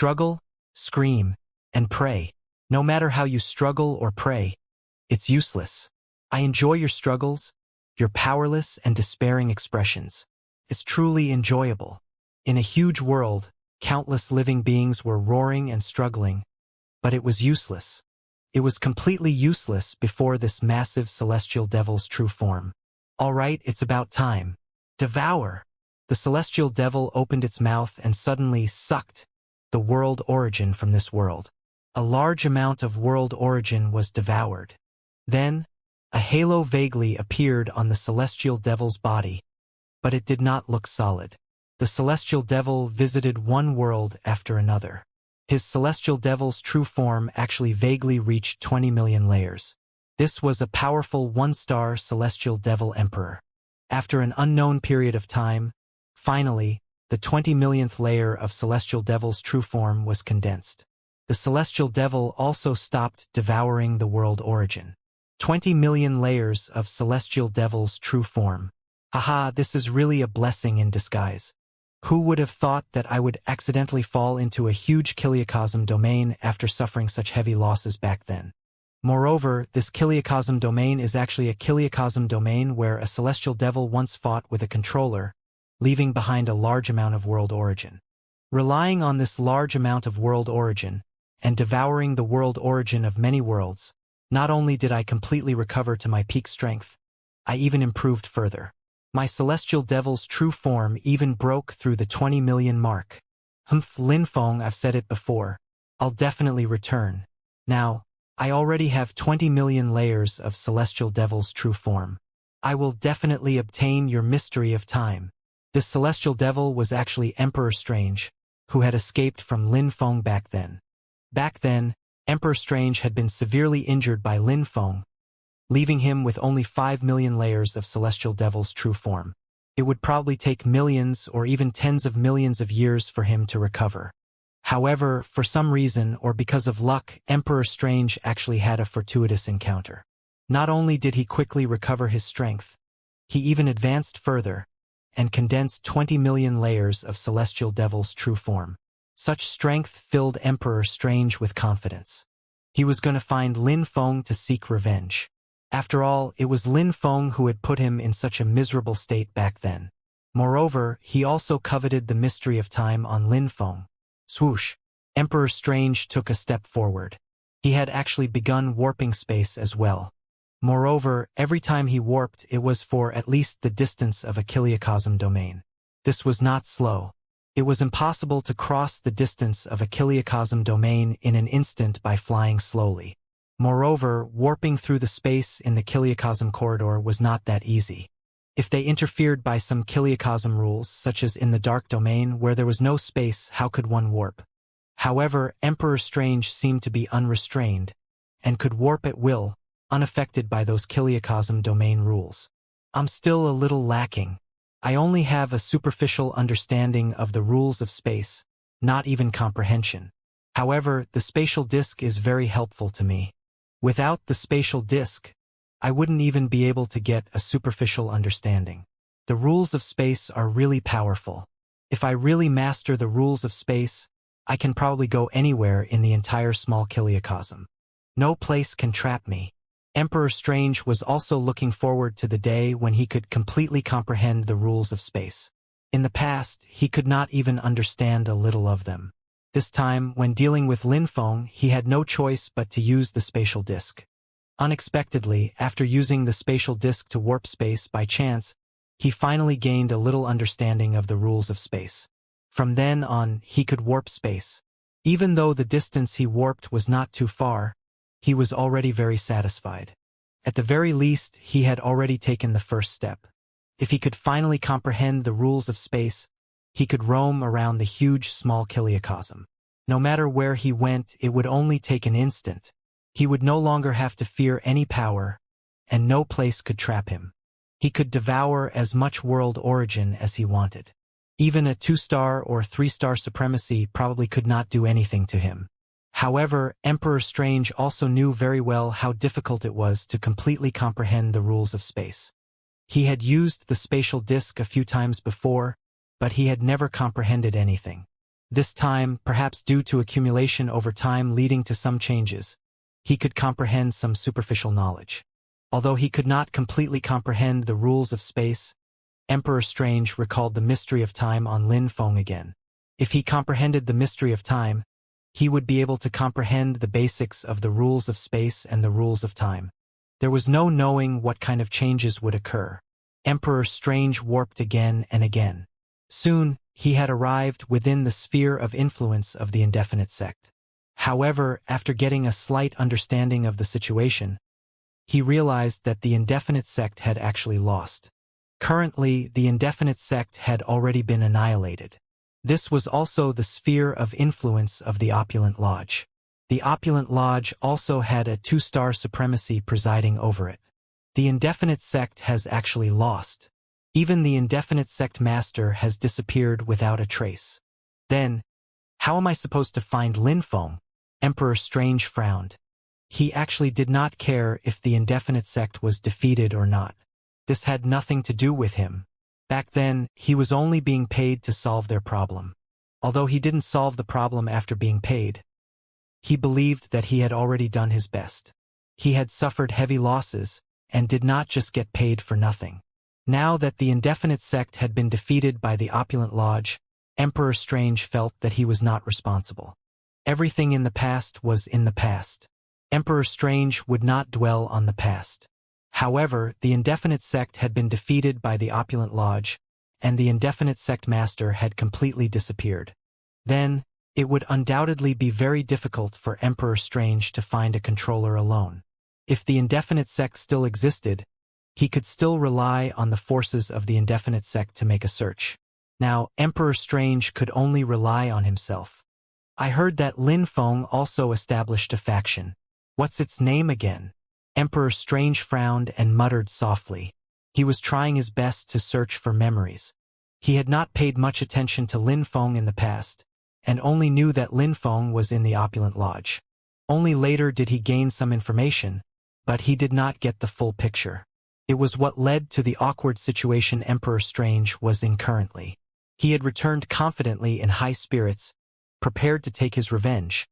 struggle, scream, and pray. No matter how you struggle or pray, it's useless. I enjoy your struggles, your powerless and despairing expressions. It's truly enjoyable. In a huge world, countless living beings were roaring and struggling, but it was useless. It was completely useless before this massive celestial devil's true form. All right, it's about time. Devour! The celestial devil opened its mouth and suddenly sucked the world origin from this world. A large amount of world origin was devoured. Then, a halo vaguely appeared on the celestial devil's body, but it did not look solid. The celestial devil visited one world after another. His celestial devil's true form actually vaguely reached 20 million layers. This was a powerful one-star celestial devil emperor. After an unknown period of time, finally, the 20 millionth layer of celestial devil's true form was condensed. The celestial devil also stopped devouring the world origin. 20 million layers of celestial devil's true form. Haha, this is really a blessing in disguise. Who would have thought that I would accidentally fall into a huge kiliocosm domain after suffering such heavy losses back then? Moreover, this kiliocosm domain is actually a kiliocosm domain where a celestial devil once fought with a controller, leaving behind a large amount of world origin. Relying on this large amount of world origin, and devouring the world origin of many worlds, not only did I completely recover to my peak strength, I even improved further. My celestial devil's true form even broke through the 20 million mark. Linfeng, I've said it before. I'll definitely return. Now, I already have 20 million layers of celestial devil's true form. I will definitely obtain your mystery of time. This celestial devil was actually Emperor Strange, who had escaped from Linfeng back then. Back then, Emperor Strange had been severely injured by Linfeng, leaving him with only 5 million layers of celestial devil's true form. It would probably take millions or even tens of millions of years for him to recover. However, for some reason or because of luck, Emperor Strange actually had a fortuitous encounter. Not only did he quickly recover his strength, he even advanced further and condensed 20 million layers of celestial devil's true form. Such strength filled Emperor Strange with confidence. He was going to find Linfeng to seek revenge. After all, it was Linfeng who had put him in such a miserable state back then. Moreover, he also coveted the mystery of time on Linfeng. Swoosh! Emperor Strange took a step forward. He had actually begun warping space as well. Moreover, every time he warped, it was for at least the distance of a kiliocosm domain. This was not slow. It was impossible to cross the distance of a kiliocosm domain in an instant by flying slowly. Moreover, warping through the space in the kiliocosm corridor was not that easy. If they interfered by some kiliocosm rules, such as in the dark domain where there was no space, how could one warp? However, Emperor Strange seemed to be unrestrained, and could warp at will, unaffected by those kiliocosm domain rules. I'm still a little lacking. I only have a superficial understanding of the rules of space, not even comprehension. However, the spatial disk is very helpful to me. Without the spatial disk, I wouldn't even be able to get a superficial understanding. The rules of space are really powerful. If I really master the rules of space, I can probably go anywhere in the entire small kiliocosm. No place can trap me. Emperor Strange was also looking forward to the day when he could completely comprehend the rules of space. In the past, he could not even understand a little of them. This time, when dealing with Linfeng, he had no choice but to use the spatial disk. Unexpectedly, after using the spatial disk to warp space by chance, he finally gained a little understanding of the rules of space. From then on, he could warp space. Even though the distance he warped was not too far, he was already very satisfied. At the very least, he had already taken the first step. If he could finally comprehend the rules of space, he could roam around the huge small kiliocosm. No matter where he went, it would only take an instant. He would no longer have to fear any power, and no place could trap him. He could devour as much world origin as he wanted. Even a 2-star or 3-star supremacy probably could not do anything to him. However, Emperor Strange also knew very well how difficult it was to completely comprehend the rules of space. He had used the spatial disk a few times before, but he had never comprehended anything. This time, perhaps due to accumulation over time leading to some changes, he could comprehend some superficial knowledge. Although he could not completely comprehend the rules of space, Emperor Strange recalled the mystery of time on Lin Feng again. If he comprehended the mystery of time, he would be able to comprehend the basics of the rules of space and the rules of time. There was no knowing what kind of changes would occur. Emperor Strange warped again and again. Soon, he had arrived within the sphere of influence of the indefinite sect. However, after getting a slight understanding of the situation, he realized that the indefinite sect had actually lost. Currently, the indefinite sect had already been annihilated. This was also the sphere of influence of the Opulent Lodge. The Opulent Lodge also had a 2-star supremacy presiding over it. The indefinite sect has actually lost. Even the indefinite sect master has disappeared without a trace. Then, how am I supposed to find Lin Feng? Emperor Strange frowned. He actually did not care if the indefinite sect was defeated or not. This had nothing to do with him. Back then, he was only being paid to solve their problem. Although he didn't solve the problem after being paid, he believed that he had already done his best. He had suffered heavy losses and did not just get paid for nothing. Now that the indefinite sect had been defeated by the Opulent Lodge, Emperor Strange felt that he was not responsible. Everything in the past was in the past. Emperor Strange would not dwell on the past. However, the indefinite sect had been defeated by the Opulent Lodge, and the indefinite sect master had completely disappeared. Then, it would undoubtedly be very difficult for Emperor Strange to find a controller alone. If the indefinite sect still existed, he could still rely on the forces of the indefinite sect to make a search. Now, Emperor Strange could only rely on himself. I heard that Lin Feng also established a faction. What's its name again? Emperor Strange frowned and muttered softly. He was trying his best to search for memories. He had not paid much attention to Lin Feng in the past, and only knew that Lin Feng was in the Opulent Lodge. Only later did he gain some information, but he did not get the full picture. It was what led to the awkward situation Emperor Strange was in currently. He had returned confidently in high spirits, prepared to take his revenge,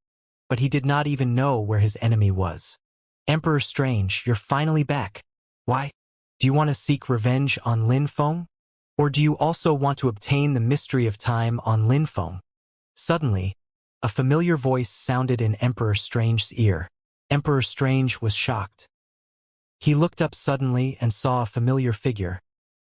but he did not even know where his enemy was. Emperor Strange, you're finally back. Why? Do you want to seek revenge on Lin Feng? Or do you also want to obtain the mystery of time on Lin Feng? Suddenly, a familiar voice sounded in Emperor Strange's ear. Emperor Strange was shocked. He looked up suddenly and saw a familiar figure,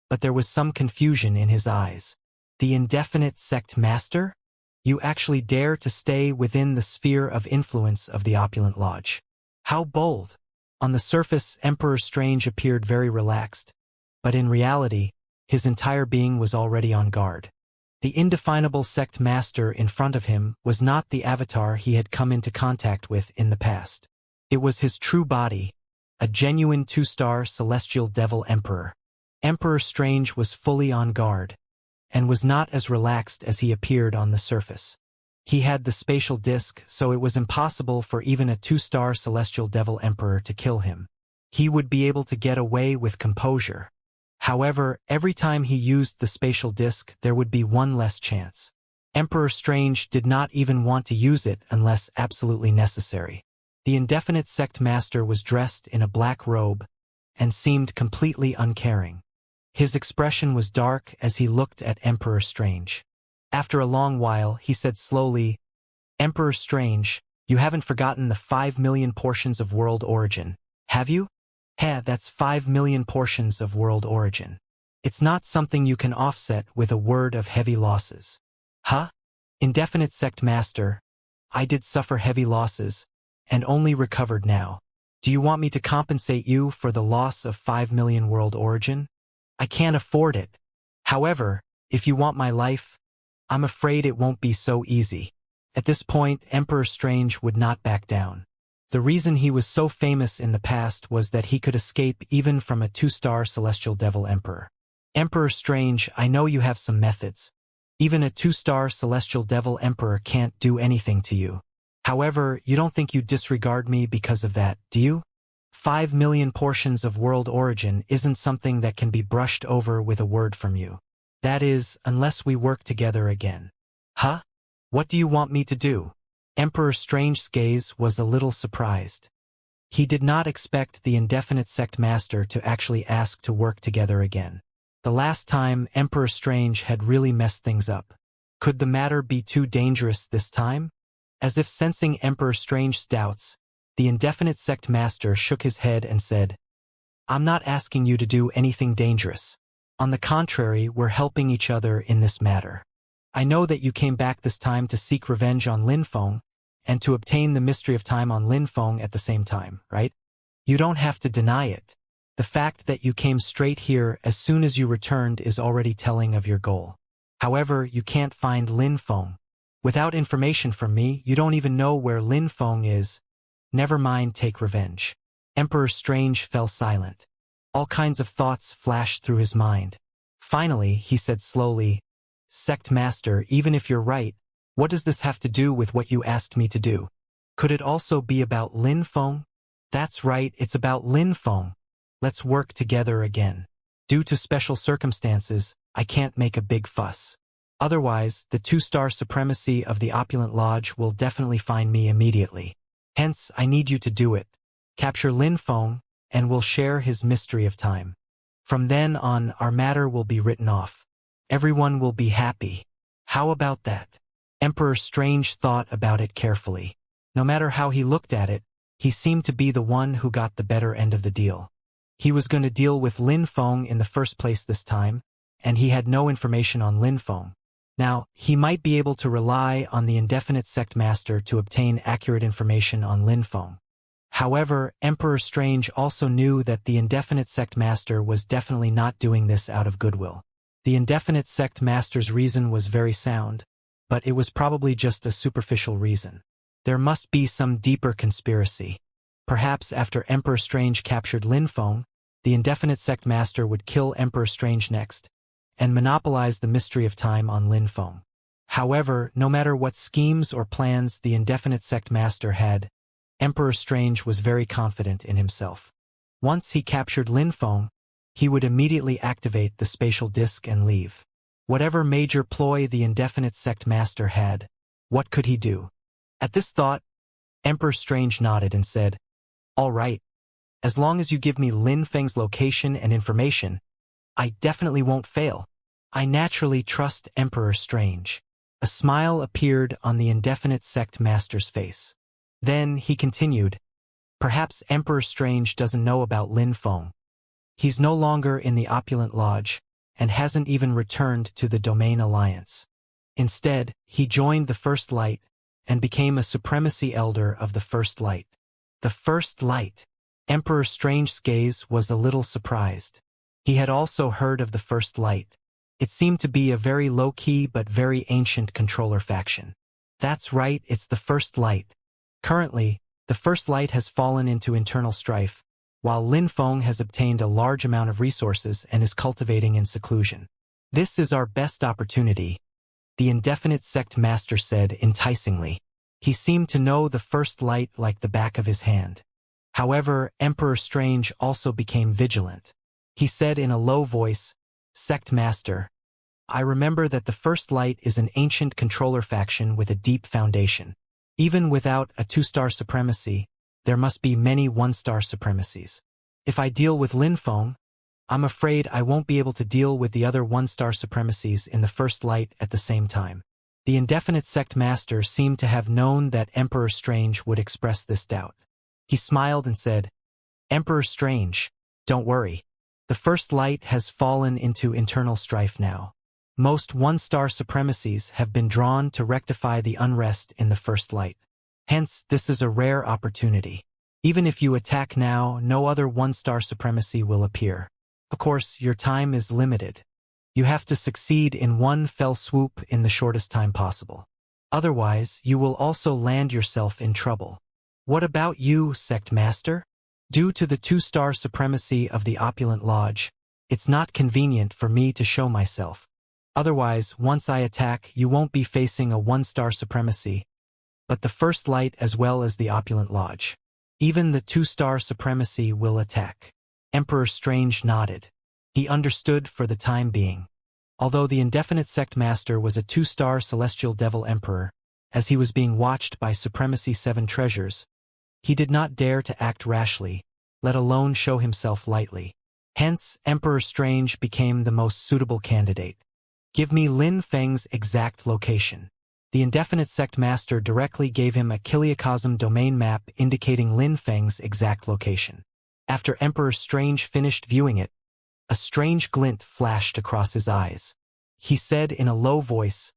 but there was some confusion in his eyes. The indefinite sect master? You actually dare to stay within the sphere of influence of the Opulent Lodge. How bold! On the surface, Emperor Strange appeared very relaxed, but in reality, his entire being was already on guard. The indefinable sect master in front of him was not the avatar he had come into contact with in the past. It was his true body, a genuine 2-star celestial devil emperor. Emperor Strange was fully on guard, and was not as relaxed as he appeared on the surface. He had the spatial disc, so it was impossible for even a 2-star celestial devil emperor to kill him. He would be able to get away with composure. However, every time he used the spatial disc, there would be one less chance. Emperor Strange did not even want to use it unless absolutely necessary. The indefinite sect master was dressed in a black robe and seemed completely uncaring. His expression was dark as he looked at Emperor Strange. After a long while, he said slowly, Emperor Strange, you haven't forgotten the 5 million portions of world origin, have you? That's 5 million portions of world origin. It's not something you can offset with a word of heavy losses. Huh? Indefinite sect master, I did suffer heavy losses, and only recovered now. Do you want me to compensate you for the loss of 5 million world origin? I can't afford it. However, if you want my life, I'm afraid it won't be so easy. At this point, Emperor Strange would not back down. The reason he was so famous in the past was that he could escape even from a 2-star celestial devil emperor. Emperor Strange, I know you have some methods. Even a 2-star celestial devil emperor can't do anything to you. However, you don't think you disregard me because of that, do you? 5 million portions of world origin isn't something that can be brushed over with a word from you. That is, unless we work together again. Huh? What do you want me to do? Emperor Strange's gaze was a little surprised. He did not expect the indefinite sect master to actually ask to work together again. The last time Emperor Strange had really messed things up. Could the matter be too dangerous this time? As if sensing Emperor Strange's doubts, the indefinite sect master shook his head and said, I'm not asking you to do anything dangerous. On the contrary, we're helping each other in this matter. I know that you came back this time to seek revenge on Lin Feng, and to obtain the mystery of time on Lin Feng at the same time, right? You don't have to deny it. The fact that you came straight here as soon as you returned is already telling of your goal. However, you can't find Lin Feng. Without information from me, you don't even know where Lin Feng is. Never mind, take revenge. Emperor Strange fell silent. All kinds of thoughts flashed through his mind. Finally, he said slowly, Sect Master, even if you're right, what does this have to do with what you asked me to do? Could it also be about Lin Feng? That's right, it's about Lin Feng. Let's work together again. Due to special circumstances, I can't make a big fuss. Otherwise, the 2-star supremacy of the Opulent Lodge will definitely find me immediately. Hence, I need you to do it. Capture Lin Feng, and we'll share his mystery of time. From then on, our matter will be written off. Everyone will be happy. How about that? Emperor Strange thought about it carefully. No matter how he looked at it, he seemed to be the one who got the better end of the deal. He was going to deal with Lin Feng in the first place this time, and he had no information on Lin Feng. Now, he might be able to rely on the indefinite sect master to obtain accurate information on Lin Feng. However, Emperor Strange also knew that the indefinite sect master was definitely not doing this out of goodwill. The indefinite sect master's reason was very sound, but it was probably just a superficial reason. There must be some deeper conspiracy. Perhaps after Emperor Strange captured Lin Feng, the indefinite sect master would kill Emperor Strange next, and monopolize the mystery of time on Lin Feng. However, no matter what schemes or plans the indefinite sect master had, Emperor Strange was very confident in himself. Once he captured Lin Feng, he would immediately activate the spatial disk and leave. Whatever major ploy the indefinite sect master had, what could he do? At this thought, Emperor Strange nodded and said, All right. As long as you give me Lin Feng's location and information, I definitely won't fail. I naturally trust Emperor Strange. A smile appeared on the indefinite sect master's face. Then he continued, Perhaps Emperor Strange doesn't know about Lin Feng. He's no longer in the Opulent Lodge, and hasn't even returned to the Domain Alliance. Instead, he joined the First Light, and became a Supremacy Elder of the First Light. The First Light. Emperor Strange's gaze was a little surprised. He had also heard of the First Light. It seemed to be a very low-key but very ancient controller faction. That's right, it's the First Light. Currently, the First Light has fallen into internal strife, while Lin Feng has obtained a large amount of resources and is cultivating in seclusion. This is our best opportunity, the indefinite sect master said enticingly. He seemed to know the First Light like the back of his hand. However, Emperor Strange also became vigilant. He said in a low voice, Sect Master, I remember that the First Light is an ancient controller faction with a deep foundation. Even without a 2-star supremacy, there must be many 1-star supremacies. If I deal with Lin Feng, I'm afraid I won't be able to deal with the other 1-star supremacies in the First Light at the same time. The indefinite sect master seemed to have known that Emperor Strange would express this doubt. He smiled and said, Emperor Strange, don't worry. The First Light has fallen into internal strife now. Most 1-star supremacies have been drawn to rectify the unrest in the First Light. Hence, this is a rare opportunity. Even if you attack now, no other 1-star supremacy will appear. Of course, your time is limited. You have to succeed in one fell swoop in the shortest time possible. Otherwise, you will also land yourself in trouble. What about you, Sect Master? Due to the 2-star supremacy of the Opulent Lodge, it's not convenient for me to show myself. Otherwise, once I attack, you won't be facing a 1-star supremacy, but the First Light as well as the Opulent Lodge. Even the 2-star supremacy will attack. Emperor Strange nodded. He understood for the time being. Although the indefinite sect master was a 2-star celestial devil emperor, as he was being watched by Supremacy 7 treasures, he did not dare to act rashly, let alone show himself lightly. Hence, Emperor Strange became the most suitable candidate. Give me Lin Feng's exact location. The indefinite sect master directly gave him a Kiliacosm domain map indicating Lin Feng's exact location. After Emperor Strange finished viewing it, a strange glint flashed across his eyes. He said in a low voice,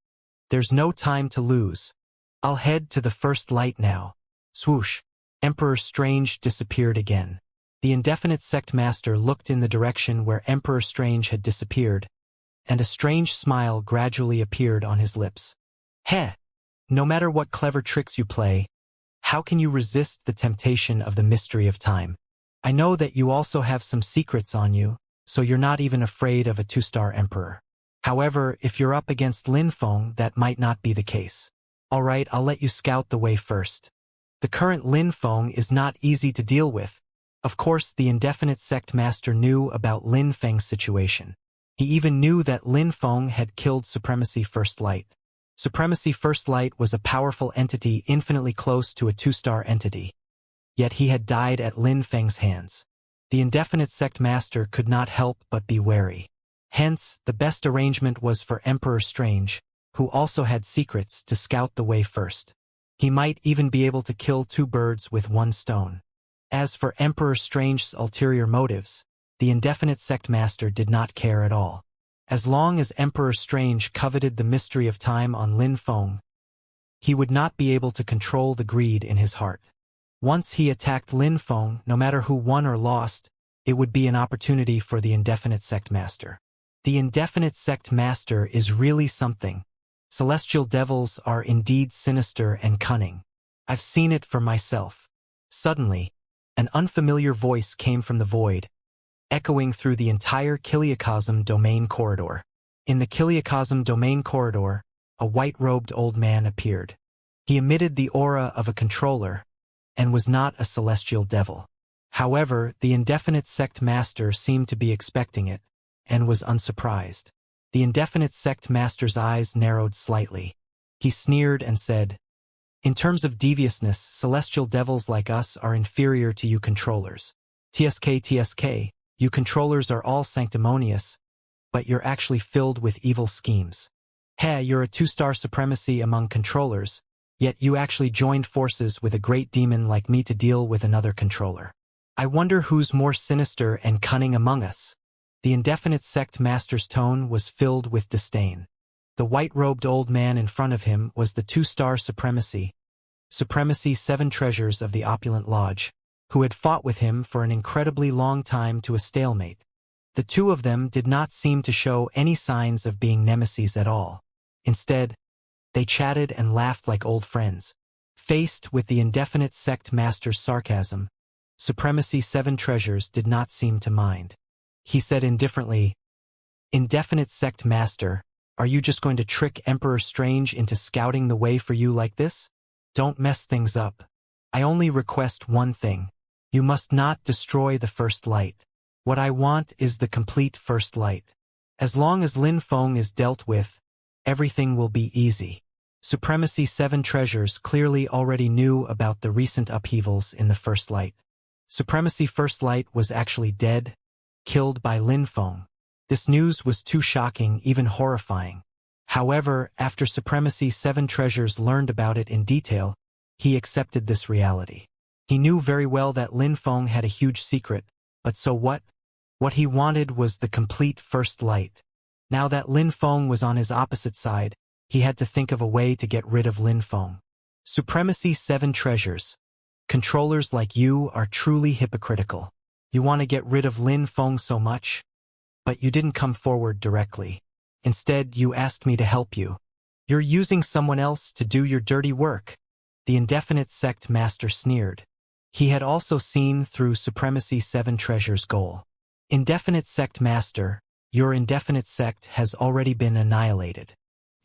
"There's no time to lose. I'll head to the first light now." Swoosh! Emperor Strange disappeared again. The indefinite sect master looked in the direction where Emperor Strange had disappeared, and a strange smile gradually appeared on his lips. Heh! No matter what clever tricks you play, how can you resist the temptation of the mystery of time? I know that you also have some secrets on you, so you're not even afraid of a 2-star emperor. However, if you're up against Lin Feng, that might not be the case. Alright, I'll let you scout the way first. The current Lin Feng is not easy to deal with. Of course, the indefinite sect master knew about Lin Feng's situation. He even knew that Lin Feng had killed Supremacy First Light. Supremacy First Light was a powerful entity infinitely close to a 2-star entity. Yet he had died at Lin Feng's hands. The indefinite sect master could not help but be wary. Hence, the best arrangement was for Emperor Strange, who also had secrets, to scout the way first. He might even be able to kill 2 birds with 1 stone. As for Emperor Strange's ulterior motives, the indefinite sect master did not care at all. As long as Emperor Strange coveted the mystery of time on Lin Feng, he would not be able to control the greed in his heart. Once he attacked Lin Feng, no matter who won or lost, it would be an opportunity for the indefinite sect master. The indefinite sect master is really something. Celestial devils are indeed sinister and cunning. I've seen it for myself. Suddenly, an unfamiliar voice came from the void, echoing through the entire Kiliacosm domain corridor. In the Kiliacosm domain corridor, a white-robed old man appeared. He emitted the aura of a controller, and was not a celestial devil. However, the indefinite sect master seemed to be expecting it, and was unsurprised. The indefinite sect master's eyes narrowed slightly. He sneered and said, "In terms of deviousness, celestial devils like us are inferior to you controllers. TSK, you controllers are all sanctimonious, but you're actually filled with evil schemes. Hey, you're a 2-star supremacy among controllers, yet you actually joined forces with a great demon like me to deal with another controller. I wonder who's more sinister and cunning among us." The indefinite sect master's tone was filled with disdain. The white-robed old man in front of him was the 2-star Supremacy 7 treasures of the Opulent Lodge, who had fought with him for an incredibly long time to a stalemate. The 2 of them did not seem to show any signs of being nemesis at all. Instead, they chatted and laughed like old friends. Faced with the indefinite sect master's sarcasm, Supremacy 7 treasures did not seem to mind. He said indifferently, "Indefinite sect master, are you just going to trick Emperor Strange into scouting the way for you like this? Don't mess things up. I only request one thing. You must not destroy the first light. What I want is the complete first light. As long as Lin Feng is dealt with, everything will be easy." Supremacy 7 treasures clearly already knew about the recent upheavals in the first light. Supremacy First Light was actually dead, killed by Lin Feng. This news was too shocking, even horrifying. However, after Supremacy 7 treasures learned about it in detail, he accepted this reality. He knew very well that Lin Feng had a huge secret, but so what? What he wanted was the complete first light. Now that Lin Feng was on his opposite side, he had to think of a way to get rid of Lin Feng. Supremacy 7 treasures. Controllers like you are truly hypocritical. You want to get rid of Lin Feng so much, but you didn't come forward directly. Instead, you asked me to help you. You're using someone else to do your dirty work." The indefinite sect master sneered. He had also seen through Supremacy 7 treasures' goal. Indefinite sect master, your indefinite sect has already been annihilated.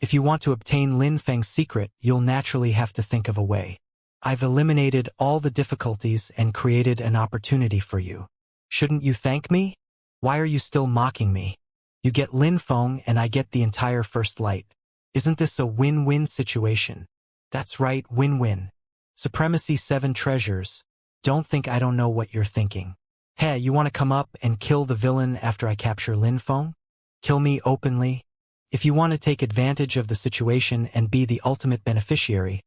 If you want to obtain Lin Feng's secret, you'll naturally have to think of a way. I've eliminated all the difficulties and created an opportunity for you. Shouldn't you thank me? Why are you still mocking me? You get Lin Feng and I get the entire first light. Isn't this a win-win situation? That's right, win-win. Supremacy 7 treasures. Don't think I don't know what you're thinking. Hey, you want to come up and kill the villain after I capture Lin Feng? Kill me openly? If you want to take advantage of the situation and be the ultimate beneficiary,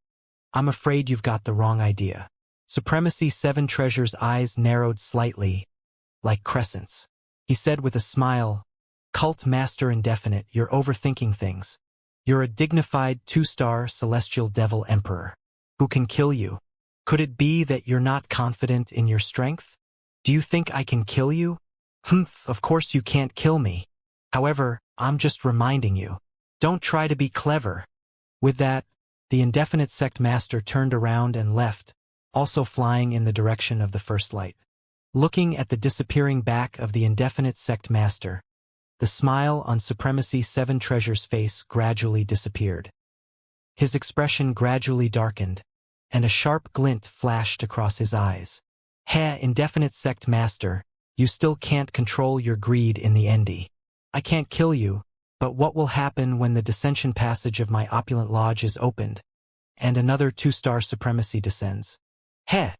I'm afraid you've got the wrong idea. Supremacy 7 treasures' eyes narrowed slightly, like crescents. He said with a smile, Cult Master Indefinite, you're overthinking things. You're a dignified 2-star celestial devil emperor. Who can kill you? Could it be that you're not confident in your strength? Do you think I can kill you? Humph, of course you can't kill me. However, I'm just reminding you. Don't try to be clever. With that, the Indefinite Sect Master turned around and left, also flying in the direction of the first light. Looking at the disappearing back of the Indefinite Sect Master, the smile on Supremacy 7 Treasure's face gradually disappeared. His expression gradually darkened, and a sharp glint flashed across his eyes. Heh, Indefinite Sect Master, you still can't control your greed in the endy. I can't kill you, but what will happen when the Descension passage of my opulent lodge is opened, and another 2-star supremacy descends? Heh!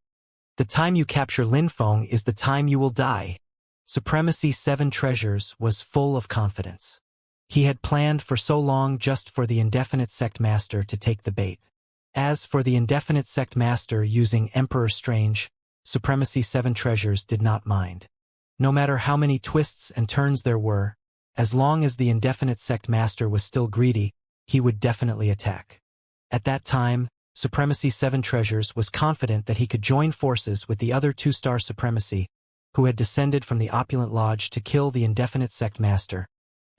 The time you capture Lin Feng is the time you will die. Supremacy 7 Treasures was full of confidence. He had planned for so long just for the Indefinite Sect Master to take the bait. As for the Indefinite Sect Master using Emperor Strange, Supremacy 7 Treasures did not mind. No matter how many twists and turns there were, as long as the Indefinite Sect Master was still greedy, he would definitely attack. At that time, Supremacy 7 Treasures was confident that he could join forces with the other 2-star Supremacy, who had descended from the Opulent Lodge to kill the Indefinite Sect Master,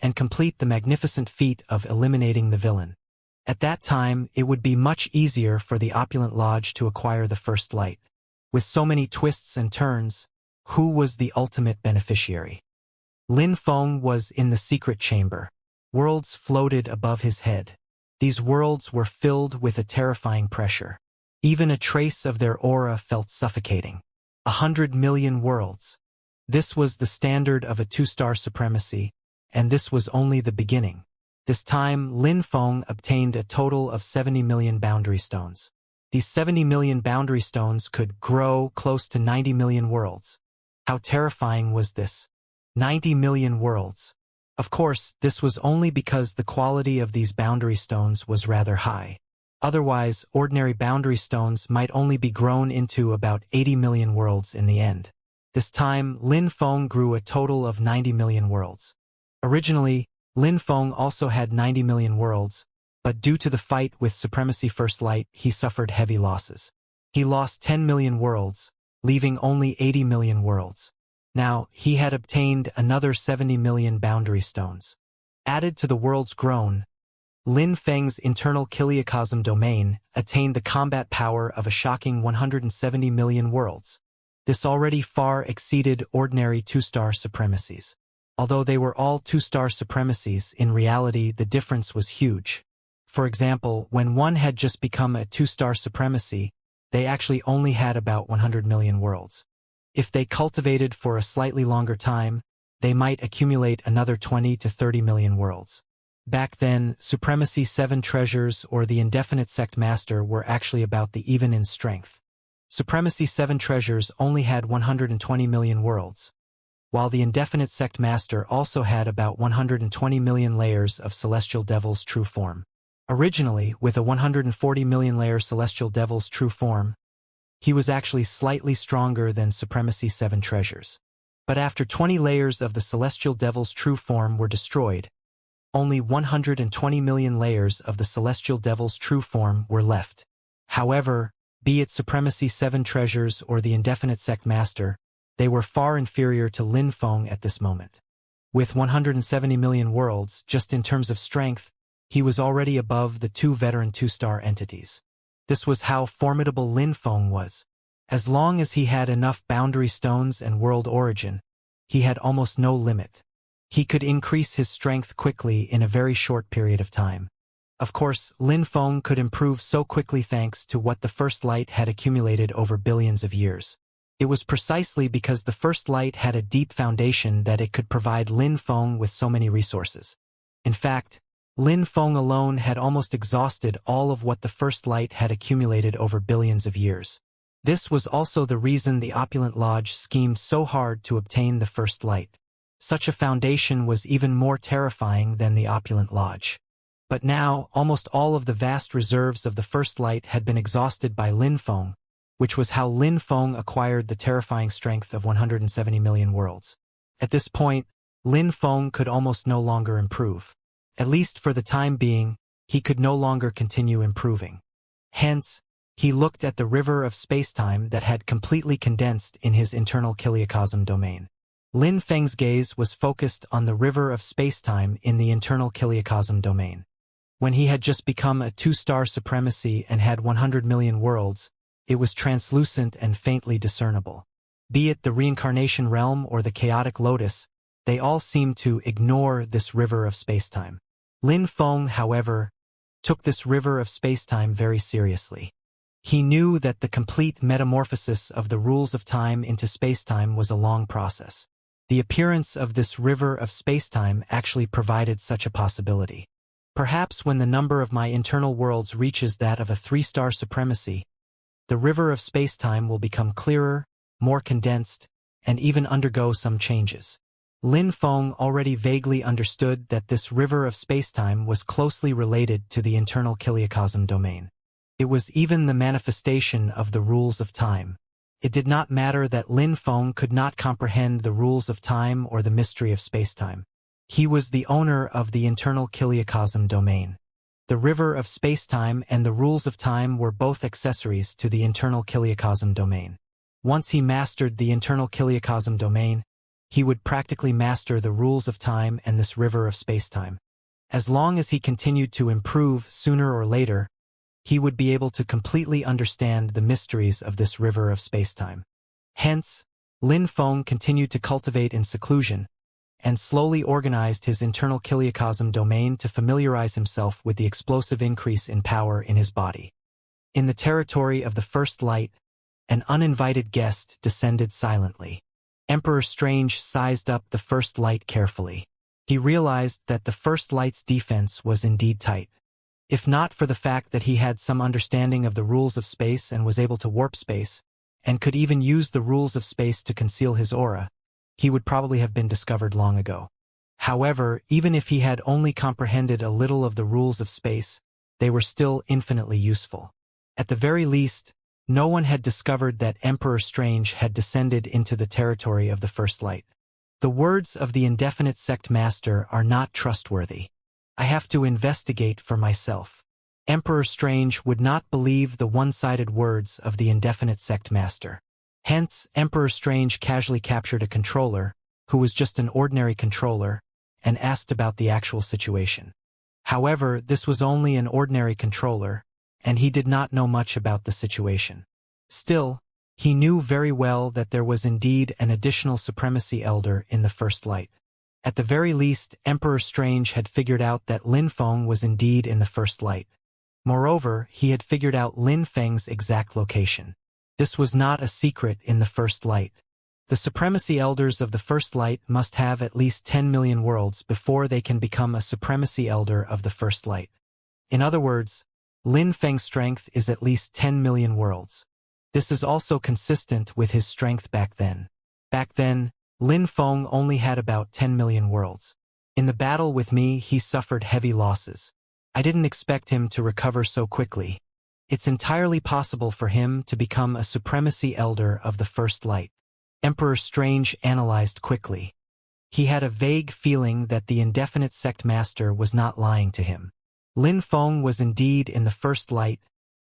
and complete the magnificent feat of eliminating the villain. At that time, it would be much easier for the Opulent Lodge to acquire the first light. With so many twists and turns, who was the ultimate beneficiary? Lin Feng was in the secret chamber. Worlds floated above his head. These worlds were filled with a terrifying pressure. Even a trace of their aura felt suffocating. 100 million worlds. This was the standard of a 2-star supremacy, and this was only the beginning. This time, Lin Feng obtained a total of 70 million boundary stones. These 70 million boundary stones could grow close to 90 million worlds. How terrifying was this? 90 million worlds. Of course, this was only because the quality of these boundary stones was rather high. Otherwise, ordinary boundary stones might only be grown into about 80 million worlds in the end. This time, Lin Feng grew a total of 90 million worlds. Originally, Lin Feng also had 90 million worlds, but due to the fight with Supremacy First Light, he suffered heavy losses. He lost 10 million worlds, leaving only 80 million worlds. Now, he had obtained another 70 million boundary stones. Added to the worlds grown, Lin Feng's internal Kiliacosm domain attained the combat power of a shocking 170 million worlds. This already far exceeded ordinary 2-star supremacies. Although they were all 2-star supremacies, in reality the difference was huge. For example, when one had just become a 2-star supremacy, they actually only had about 100 million worlds. If they cultivated for a slightly longer time, they might accumulate another 20 to 30 million worlds. Back then, Supremacy 7 Treasures or the Indefinite Sect Master were actually about the even in strength. Supremacy 7 Treasures only had 120 million worlds, while the Indefinite Sect Master also had about 120 million layers of Celestial Devil's true form. Originally, with a 140 million layer Celestial Devil's true form, he was actually slightly stronger than Supremacy 7 Treasures. But after 20 layers of the Celestial Devil's true form were destroyed, only 120 million layers of the Celestial Devil's true form were left. However, be it Supremacy 7 Treasures or the Indefinite Sect Master, they were far inferior to Lin Feng at this moment. With 170 million worlds, just in terms of strength, he was already above the 2 veteran 2-star entities. This was how formidable Lin Feng was. As long as he had enough boundary stones and world origin, he had almost no limit. He could increase his strength quickly in a very short period of time. Of course, Lin Feng could improve so quickly thanks to what the First Light had accumulated over billions of years. It was precisely because the First Light had a deep foundation that it could provide Lin Feng with so many resources. In fact, Lin Feng alone had almost exhausted all of what the First Light had accumulated over billions of years. This was also the reason the Opulent Lodge schemed so hard to obtain the First Light. Such a foundation was even more terrifying than the Opulent Lodge. But now, almost all of the vast reserves of the First Light had been exhausted by Lin Feng, which was how Lin Feng acquired the terrifying strength of 170 million worlds. At this point, Lin Feng could almost no longer improve. At least for the time being, he could no longer continue improving. Hence, he looked at the river of spacetime that had completely condensed in his internal kiliocosm domain. Lin Feng's gaze was focused on the river of spacetime in the internal kiliocosm domain. When he had just become a 2-star supremacy and had 100 million worlds, it was translucent and faintly discernible. Be it the reincarnation realm or the chaotic lotus, they all seemed to ignore this river of spacetime. Lin Feng, however, took this river of spacetime very seriously. He knew that the complete metamorphosis of the rules of time into spacetime was a long process. The appearance of this river of spacetime actually provided such a possibility. Perhaps when the number of my internal worlds reaches that of a 3-star supremacy, the river of spacetime will become clearer, more condensed, and even undergo some changes. Lin Feng already vaguely understood that this river of spacetime was closely related to the internal kiliocosm domain. It was even the manifestation of the rules of time. It did not matter that Lin Feng could not comprehend the rules of time or the mystery of spacetime. He was the owner of the internal kiliocosm domain. The river of spacetime and the rules of time were both accessories to the internal kiliocosm domain. Once he mastered the internal kiliocosm domain, he would practically master the rules of time and this river of spacetime. As long as he continued to improve sooner or later, he would be able to completely understand the mysteries of this river of spacetime. Hence, Lin Feng continued to cultivate in seclusion, and slowly organized his internal kiliocosm domain to familiarize himself with the explosive increase in power in his body. In the territory of the First Light, an uninvited guest descended silently. Emperor Strange sized up the First Light carefully. He realized that the First Light's defense was indeed tight. If not for the fact that he had some understanding of the rules of space and was able to warp space, and could even use the rules of space to conceal his aura, he would probably have been discovered long ago. However, even if he had only comprehended a little of the rules of space, they were still infinitely useful. At the very least, no one had discovered that Emperor Strange had descended into the territory of the First Light. The words of the indefinite sect master are not trustworthy. I have to investigate for myself. Emperor Strange would not believe the one-sided words of the indefinite sect master. Hence, Emperor Strange casually captured a controller, who was just an ordinary controller, and asked about the actual situation. However, this was only an ordinary controller, and he did not know much about the situation. Still, he knew very well that there was indeed an additional supremacy elder in the First Light. At the very least, Emperor Strange had figured out that Lin Feng was indeed in the First Light. Moreover, he had figured out Lin Feng's exact location. This was not a secret in the First Light. The supremacy elders of the First Light must have at least 10 million worlds before they can become a supremacy elder of the First Light. In other words, Lin Feng's strength is at least 10 million worlds. This is also consistent with his strength back then. Back then, Lin Feng only had about 10 million worlds. In the battle with me, he suffered heavy losses. I didn't expect him to recover so quickly. It's entirely possible for him to become a supremacy elder of the First Light. Emperor Strange analyzed quickly. He had a vague feeling that the indefinite sect master was not lying to him. Lin Feng was indeed in the First Light,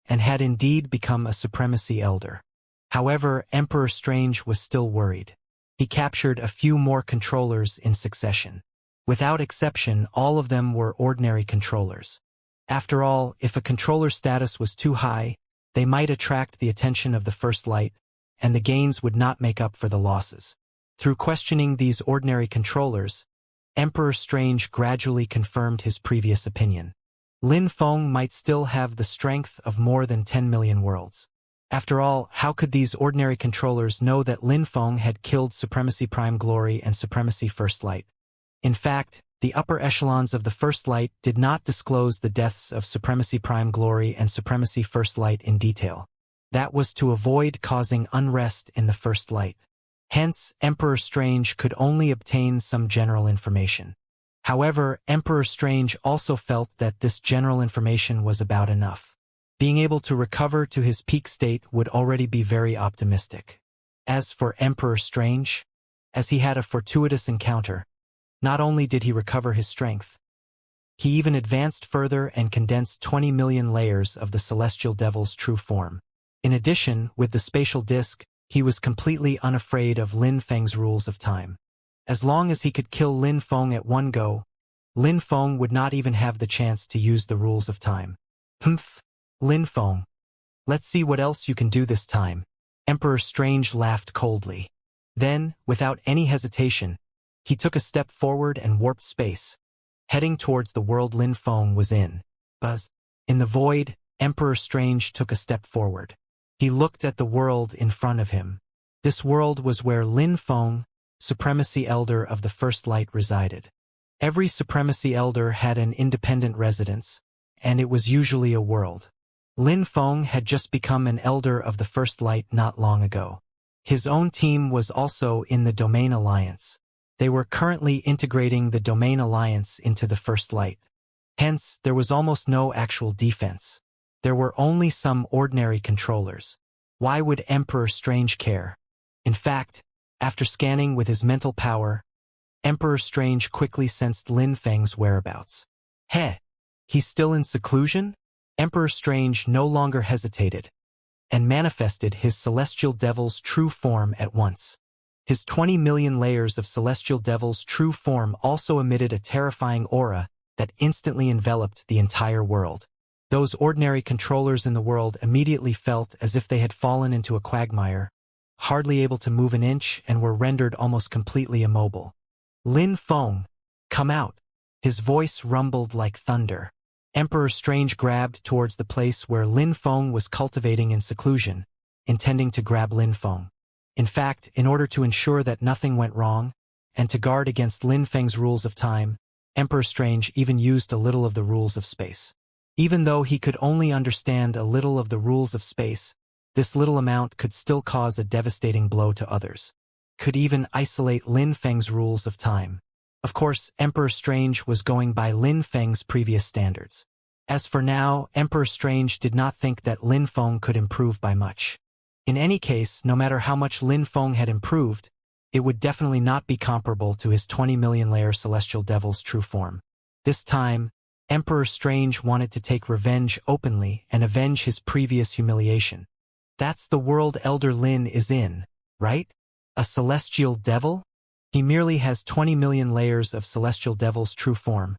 and had indeed become a supremacy elder. However, Emperor Strange was still worried. He captured a few more controllers in succession. Without exception, all of them were ordinary controllers. After all, if a controller's status was too high, they might attract the attention of the First Light, and the gains would not make up for the losses. Through questioning these ordinary controllers, Emperor Strange gradually confirmed his previous opinion. Lin Feng might still have the strength of more than 10 million worlds. After all, how could these ordinary controllers know that Lin Feng had killed Supremacy Prime Glory and Supremacy First Light? In fact, The upper echelons of the First Light did not disclose the deaths of Supremacy Prime Glory and Supremacy First Light in detail. That was to avoid causing unrest in the First Light. Hence, Emperor Strange could only obtain some general information. However, Emperor Strange also felt that this general information was about enough. Being able to recover to his peak state would already be very optimistic. As for Emperor Strange, as he had a fortuitous encounter, not only did he recover his strength, he even advanced further and condensed 20 million layers of the Celestial Devil's true form. In addition, with the spatial disc, he was completely unafraid of Lin Feng's rules of time. As long as he could kill Lin Feng at one go, Lin Feng would not even have the chance to use the rules of time. Humph, Lin Feng. Let's see what else you can do this time. Emperor Strange laughed coldly. Then, without any hesitation, he took a step forward and warped space, heading towards the world Lin Feng was in. Buzz. In the void, Emperor Strange took a step forward. He looked at the world in front of him. This world was where Lin Feng, Supremacy Elder of the First Light, resided. Every Supremacy Elder had an independent residence, and it was usually a world. Lin Feng had just become an Elder of the First Light not long ago. His own team was also in the Domain Alliance. They were currently integrating the Domain Alliance into the First Light. Hence, there was almost no actual defense. There were only some ordinary controllers. Why would Emperor Strange care? In fact, after scanning with his mental power, Emperor Strange quickly sensed Lin Feng's whereabouts. He's still in seclusion? Emperor Strange no longer hesitated, and manifested his Celestial Devil's true form at once. His 20 million layers of Celestial Devil's true form also emitted a terrifying aura that instantly enveloped the entire world. Those ordinary controllers in the world immediately felt as if they had fallen into a quagmire, hardly able to move an inch, and were rendered almost completely immobile. Lin Feng, come out. His voice rumbled like thunder. Emperor Strange grabbed towards the place where Lin Feng was cultivating in seclusion, intending to grab Lin Feng. In fact, in order to ensure that nothing went wrong, and to guard against Lin Feng's rules of time, Emperor Strange even used a little of the rules of space. Even though he could only understand a little of the rules of space, this little amount could still cause a devastating blow to others. Could even isolate Lin Feng's rules of time. Of course, Emperor Strange was going by Lin Feng's previous standards. As for now, Emperor Strange did not think that Lin Feng could improve by much. In any case, no matter how much Lin Feng had improved, it would definitely not be comparable to his 20 million layer Celestial Devil's true form. This time, Emperor Strange wanted to take revenge openly and avenge his previous humiliation. That's the world Elder Lin is in, right? A Celestial Devil? He merely has 20 million layers of Celestial Devil's true form,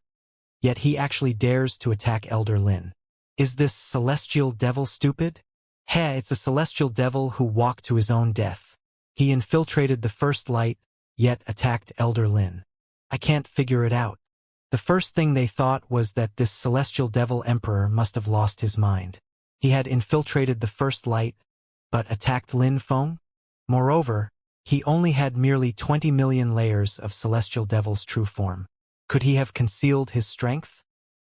yet he actually dares to attack Elder Lin. Is this Celestial Devil stupid? It's a Celestial Devil who walked to his own death. He infiltrated the First Light, yet attacked Elder Lin. I can't figure it out. The first thing they thought was that this Celestial Devil Emperor must have lost his mind. He had infiltrated the First Light, but attacked Lin Feng? Moreover, he only had merely 20 million layers of Celestial Devil's true form. Could he have concealed his strength?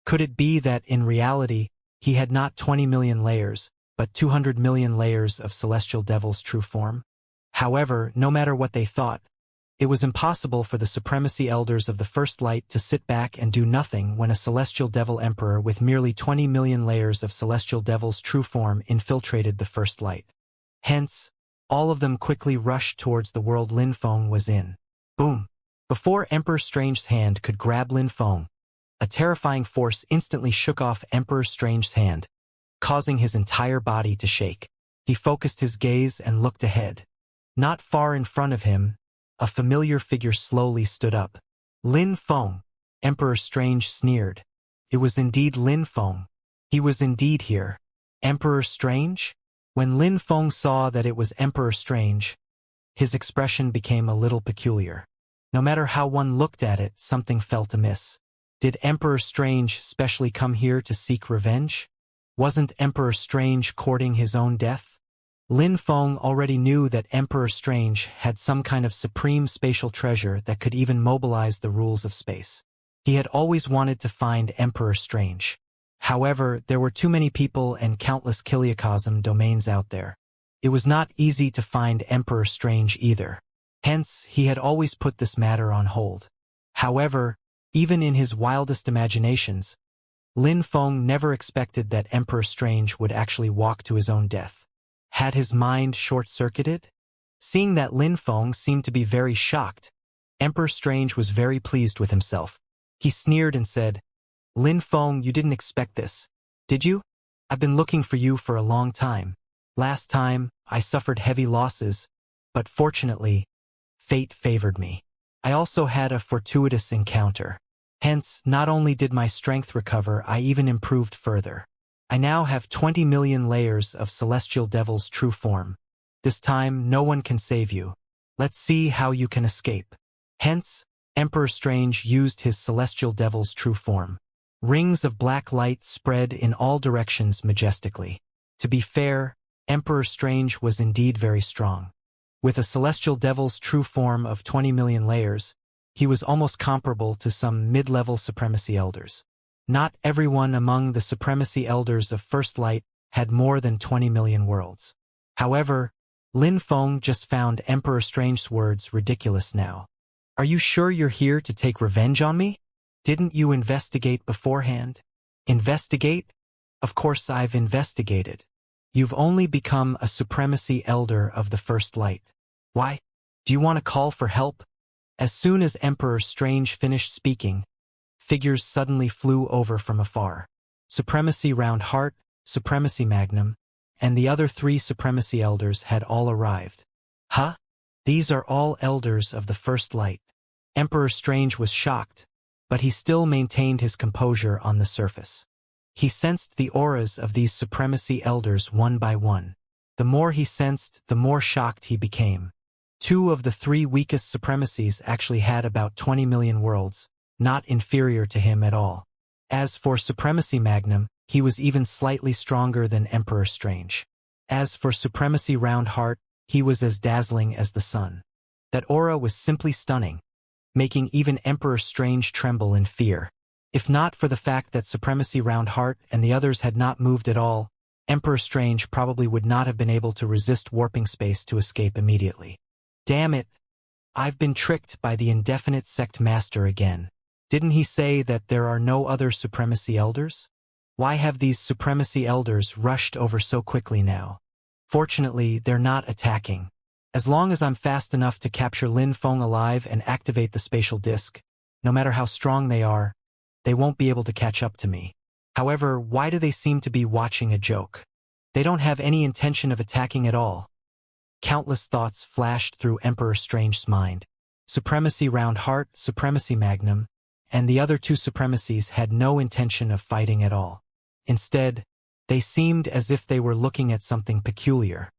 Could it be that in reality, he had not 20 million layers, but 200 million layers of Celestial Devil's true form? However, no matter what they thought, it was impossible for the Supremacy Elders of the First Light to sit back and do nothing when a Celestial Devil Emperor with merely 20 million layers of Celestial Devil's true form infiltrated the First Light. Hence, all of them quickly rushed towards the world Lin Feng was in. Boom! Before Emperor Strange's hand could grab Lin Feng, a terrifying force instantly shook off Emperor Strange's hand, causing his entire body to shake. He focused his gaze and looked ahead. Not far in front of him, a familiar figure slowly stood up. Lin Feng! Emperor Strange sneered. It was indeed Lin Feng. He was indeed here. Emperor Strange? When Lin Feng saw that it was Emperor Strange, his expression became a little peculiar. No matter how one looked at it, something felt amiss. Did Emperor Strange specially come here to seek revenge? Wasn't Emperor Strange courting his own death? Lin Feng already knew that Emperor Strange had some kind of supreme spatial treasure that could even mobilize the rules of space. He had always wanted to find Emperor Strange. However, there were too many people and countless Kiliakosm domains out there. It was not easy to find Emperor Strange either. Hence, he had always put this matter on hold. However, even in his wildest imaginations, Lin Feng never expected that Emperor Strange would actually walk to his own death. Had his mind short-circuited? Seeing that Lin Feng seemed to be very shocked, Emperor Strange was very pleased with himself. He sneered and said, "Lin Feng, you didn't expect this, did you? I've been looking for you for a long time. Last time, I suffered heavy losses, but fortunately, fate favored me. I also had a fortuitous encounter. Hence, not only did my strength recover, I even improved further. I now have 20 million layers of Celestial Devil's true form. This time, no one can save you. Let's see how you can escape." Hence, Emperor Strange used his Celestial Devil's true form. Rings of black light spread in all directions majestically. To be fair, Emperor Strange was indeed very strong. With a Celestial Devil's true form of 20 million layers, he was almost comparable to some mid-level Supremacy Elders. Not everyone among the Supremacy Elders of First Light had more than 20 million worlds. However, Lin Feng just found Emperor Strange's words ridiculous now. "Are you sure you're here to take revenge on me? Didn't you investigate beforehand?" "Investigate? Of course I've investigated. You've only become a Supremacy Elder of the First Light. Why? Do you want to call for help?" As soon as Emperor Strange finished speaking, figures suddenly flew over from afar. Supremacy Round Heart, Supremacy Magnum, and the other 3 Supremacy Elders had all arrived. Huh? These are all Elders of the First Light. Emperor Strange was shocked, but he still maintained his composure on the surface. He sensed the auras of these Supremacy Elders one by one. The more he sensed, the more shocked he became. 2 of the 3 weakest Supremacies actually had about 20 million worlds, not inferior to him at all. As for Supremacy Magnum, he was even slightly stronger than Emperor Strange. As for Supremacy Round Heart, he was as dazzling as the sun. That aura was simply stunning, making even Emperor Strange tremble in fear. If not for the fact that Supremacy Round Heart and the others had not moved at all, Emperor Strange probably would not have been able to resist warping space to escape immediately. Damn it! I've been tricked by the Indefinite Sect Master again. Didn't he say that there are no other Supremacy Elders? Why have these Supremacy Elders rushed over so quickly now? Fortunately, they're not attacking. As long as I'm fast enough to capture Lin Feng alive and activate the spatial disc, no matter how strong they are, they won't be able to catch up to me. However, why do they seem to be watching a joke? They don't have any intention of attacking at all. Countless thoughts flashed through Emperor Strange's mind. Supremacy Round Heart, Supremacy Magnum, and the other 2 Supremacies had no intention of fighting at all. Instead, they seemed as if they were looking at something peculiar.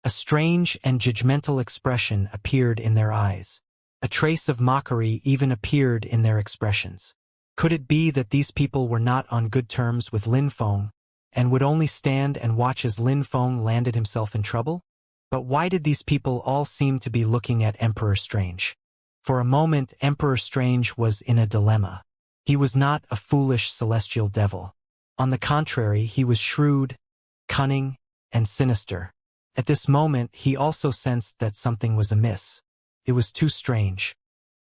A strange and judgmental expression appeared in their eyes. A trace of mockery even appeared in their expressions. Could it be that these people were not on good terms with Lin Feng, and would only stand and watch as Lin Feng landed himself in trouble? But why did these people all seem to be looking at Emperor Strange? For a moment, Emperor Strange was in a dilemma. He was not a foolish celestial devil. On the contrary, he was shrewd, cunning, and sinister. At this moment, he also sensed that something was amiss. It was too strange.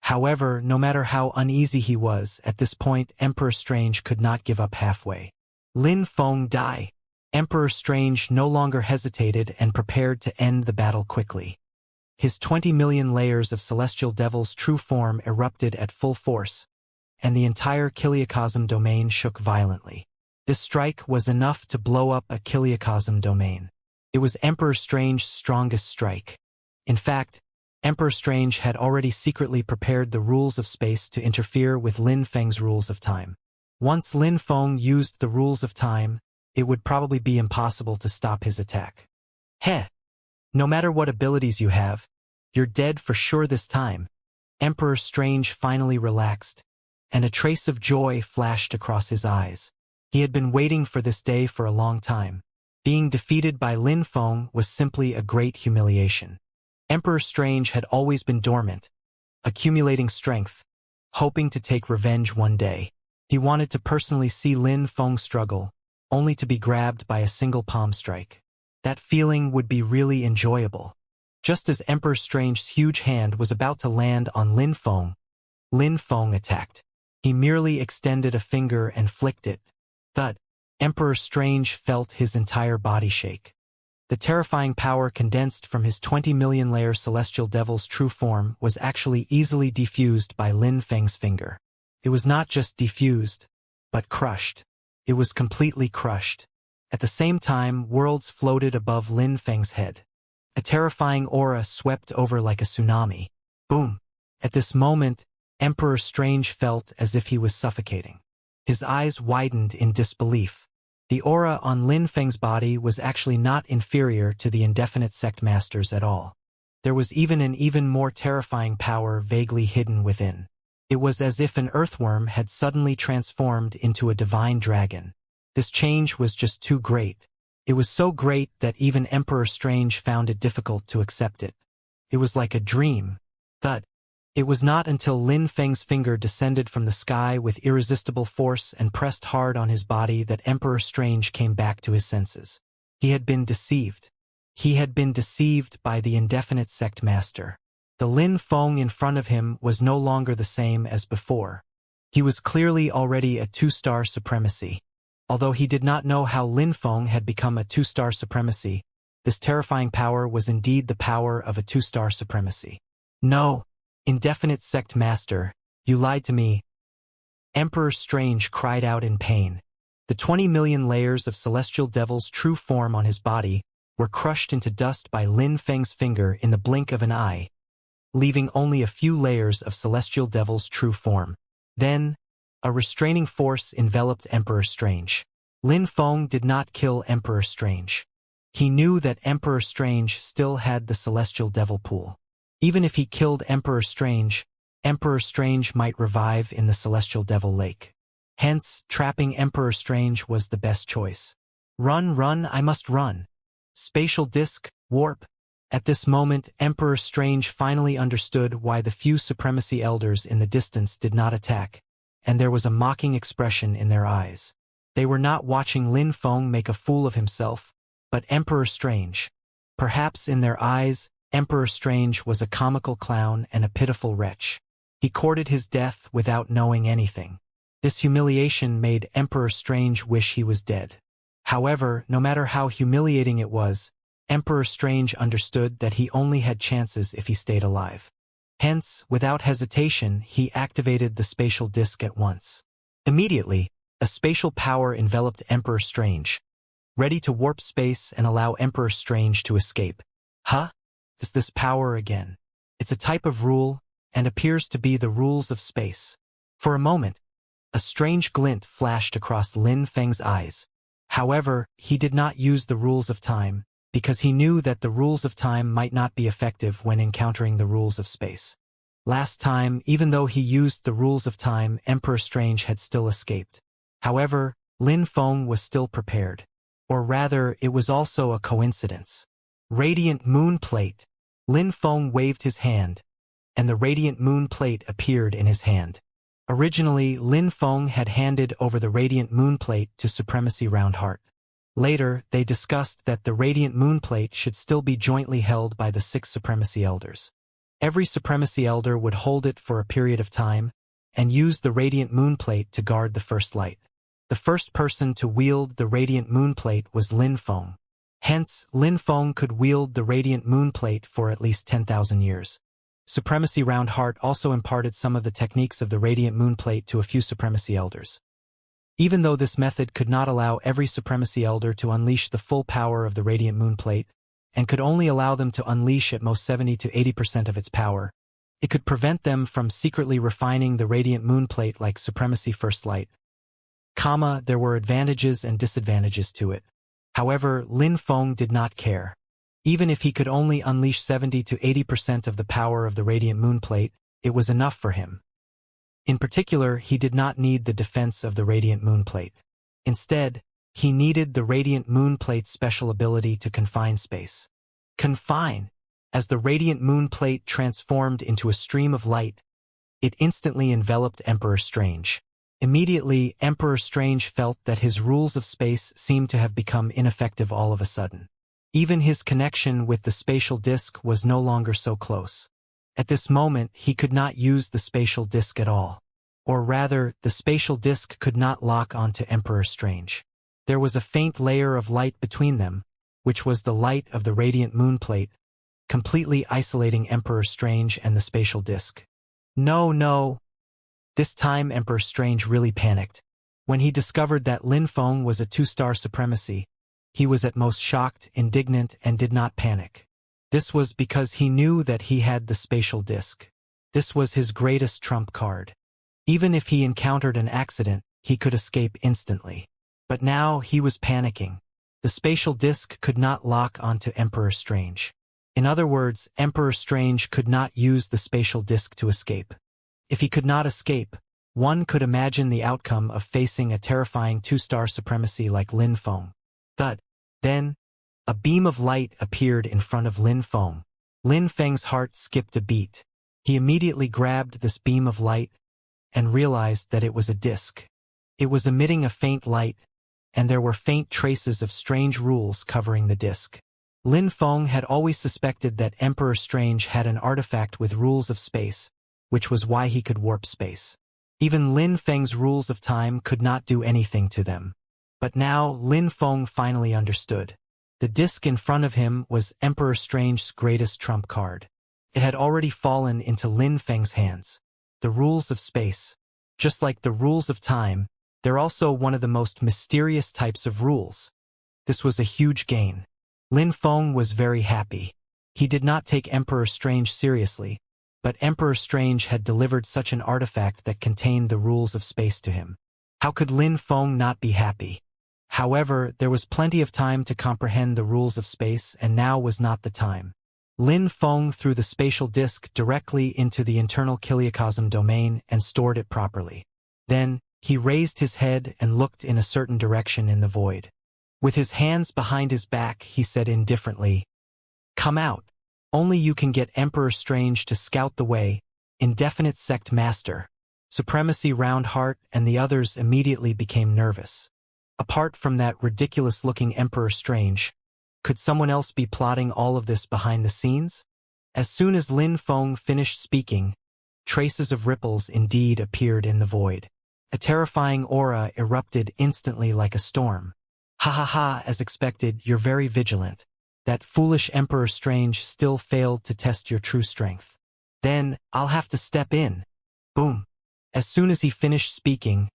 However, no matter how uneasy he was, at this point, Emperor Strange could not give up halfway. Lin Feng die. Emperor Strange no longer hesitated and prepared to end the battle quickly. His 20 million layers of Celestial Devil's true form erupted at full force, and the entire Kiliakosm domain shook violently. This strike was enough to blow up a Kiliakosm domain. It was Emperor Strange's strongest strike. In fact, Emperor Strange had already secretly prepared the rules of space to interfere with Lin Feng's rules of time. Once Lin Feng used the rules of time, it would probably be impossible to stop his attack. Heh! No matter what abilities you have, you're dead for sure this time. Emperor Strange finally relaxed, and a trace of joy flashed across his eyes. He had been waiting for this day for a long time. Being defeated by Lin Feng was simply a great humiliation. Emperor Strange had always been dormant, accumulating strength, hoping to take revenge one day. He wanted to personally see Lin Feng struggle, only to be grabbed by a single palm strike. That feeling would be really enjoyable. Just as Emperor Strange's huge hand was about to land on Lin Feng attacked. He merely extended a finger and flicked it. Thud. Emperor Strange felt his entire body shake. The terrifying power condensed from his 20 million layer celestial devil's true form was actually easily defused by Lin Feng's finger. It was not just defused, but crushed. It was completely crushed. At the same time, worlds floated above Lin Feng's head. A terrifying aura swept over like a tsunami. Boom! At this moment, Emperor Strange felt as if he was suffocating. His eyes widened in disbelief. The aura on Lin Feng's body was actually not inferior to the indefinite sect masters at all. There was even an even more terrifying power vaguely hidden within. It was as if an earthworm had suddenly transformed into a divine dragon. This change was just too great. It was so great that even Emperor Strange found it difficult to accept it. It was like a dream. Thud. It was not until Lin Feng's finger descended from the sky with irresistible force and pressed hard on his body that Emperor Strange came back to his senses. He had been deceived. He had been deceived by the indefinite sect master. The Lin Feng in front of him was no longer the same as before. He was clearly already a two-star supremacy. Although he did not know how Lin Feng had become a two-star supremacy, this terrifying power was indeed the power of a two-star supremacy. No! Indefinite sect master, you lied to me. Emperor Strange cried out in pain. The 20 million layers of celestial devil's true form on his body were crushed into dust by Lin Feng's finger in the blink of an eye, leaving only a few layers of celestial devil's true form. Then, a restraining force enveloped Emperor Strange. Lin Feng did not kill Emperor Strange. He knew that Emperor Strange still had the celestial devil pool. Even if he killed Emperor Strange might revive in the celestial devil lake. Hence, trapping Emperor Strange was the best choice. Run, I must run. Spatial disc, warp. At this moment, Emperor Strange finally understood why the few supremacy elders in the distance did not attack, and there was a mocking expression in their eyes. They were not watching Lin Feng make a fool of himself, but Emperor Strange. Perhaps in their eyes, Emperor Strange was a comical clown and a pitiful wretch. He courted his death without knowing anything. This humiliation made Emperor Strange wish he was dead. However, no matter how humiliating it was, Emperor Strange understood that he only had chances if he stayed alive. Hence, without hesitation, he activated the spatial disc at once. Immediately, a spatial power enveloped Emperor Strange, ready to warp space and allow Emperor Strange to escape. Huh? Is this power again? It's a type of rule, and appears to be the rules of space. For a moment, a strange glint flashed across Lin Feng's eyes. However, he did not use the rules of time, because he knew that the rules of time might not be effective when encountering the rules of space. Last time, even though he used the rules of time, Emperor Strange had still escaped. However, Lin Feng was still prepared. Or rather, it was also a coincidence. Radiant moon plate. Lin Feng waved his hand, and the radiant moon plate appeared in his hand. Originally, Lin Feng had handed over the radiant moon plate to Supremacy Roundheart. Later, they discussed that the radiant moon plate should still be jointly held by the 6 Supremacy Elders. Every Supremacy Elder would hold it for a period of time, and use the radiant moon plate to guard the first light. The first person to wield the radiant moon plate was Lin Feng. Hence, Lin Feng could wield the radiant moon plate for at least 10,000 years. Supremacy Roundheart also imparted some of the techniques of the radiant moon plate to a few Supremacy Elders. Even though this method could not allow every Supremacy Elder to unleash the full power of the radiant moon plate, and could only allow them to unleash at most 70 to 80% of its power, it could prevent them from secretly refining the radiant moon plate like Supremacy First Light. There were advantages and disadvantages to it. However, Lin Feng did not care. Even if he could only unleash 70 to 80% of the power of the radiant moon plate, it was enough for him. In particular, he did not need the defense of the radiant moon plate. Instead, he needed the radiant moon plate's special ability to confine space. Confine! As the radiant moon plate transformed into a stream of light, It instantly enveloped Emperor Strange. Immediately, Emperor Strange felt that his rules of space seemed to have become ineffective all of a sudden. Even his connection with the spatial disk was no longer so close. At this moment, he could not use the spatial disk at all. Or rather, the spatial disk could not lock onto Emperor Strange. There was a faint layer of light between them, which was the light of the radiant moonplate, completely isolating Emperor Strange and the spatial disk. No, no. This time Emperor Strange really panicked. When he discovered that Lin Feng was a 2-star supremacy, he was at most shocked, indignant, and did not panic. This was because he knew that he had the spatial disk. This was his greatest trump card. Even if he encountered an accident, he could escape instantly. But now he was panicking. The spatial disk could not lock onto Emperor Strange. In other words, Emperor Strange could not use the spatial disk to escape. If he could not escape, one could imagine the outcome of facing a terrifying 2-star supremacy like Lin Feng. Then, a beam of light appeared in front of Lin Feng. Lin Feng's heart skipped a beat. He immediately grabbed this beam of light and realized that it was a disk. It was emitting a faint light, and there were faint traces of strange rules covering the disk. Lin Feng had always suspected that Emperor Strange had an artifact with rules of space, which was why he could warp space. Even Lin Feng's rules of time could not do anything to them. But now Lin Feng finally understood. The disk in front of him was Emperor Strange's greatest trump card. It had already fallen into Lin Feng's hands. The rules of space. Just like the rules of time, they're also one of the most mysterious types of rules. This was a huge gain. Lin Feng was very happy. He did not take Emperor Strange seriously, but Emperor Strange had delivered such an artifact that contained the rules of space to him. How could Lin Feng not be happy? However, there was plenty of time to comprehend the rules of space, and now was not the time. Lin Feng threw the spatial disk directly into the internal kiliocosm domain and stored it properly. Then, he raised his head and looked in a certain direction in the void. With his hands behind his back, he said indifferently, "Come out. Only you can get Emperor Strange to scout the way, Indefinite Sect Master." Supremacy Roundheart and the others immediately became nervous. Apart from that ridiculous-looking Emperor Strange, could someone else be plotting all of this behind the scenes? As soon as Lin Feng finished speaking, traces of ripples indeed appeared in the void. A terrifying aura erupted instantly like a storm. "Ha ha ha, as expected, you're very vigilant. That foolish Emperor Strange still failed to test your true strength. Then, I'll have to step in." Boom. As soon as he finished speaking,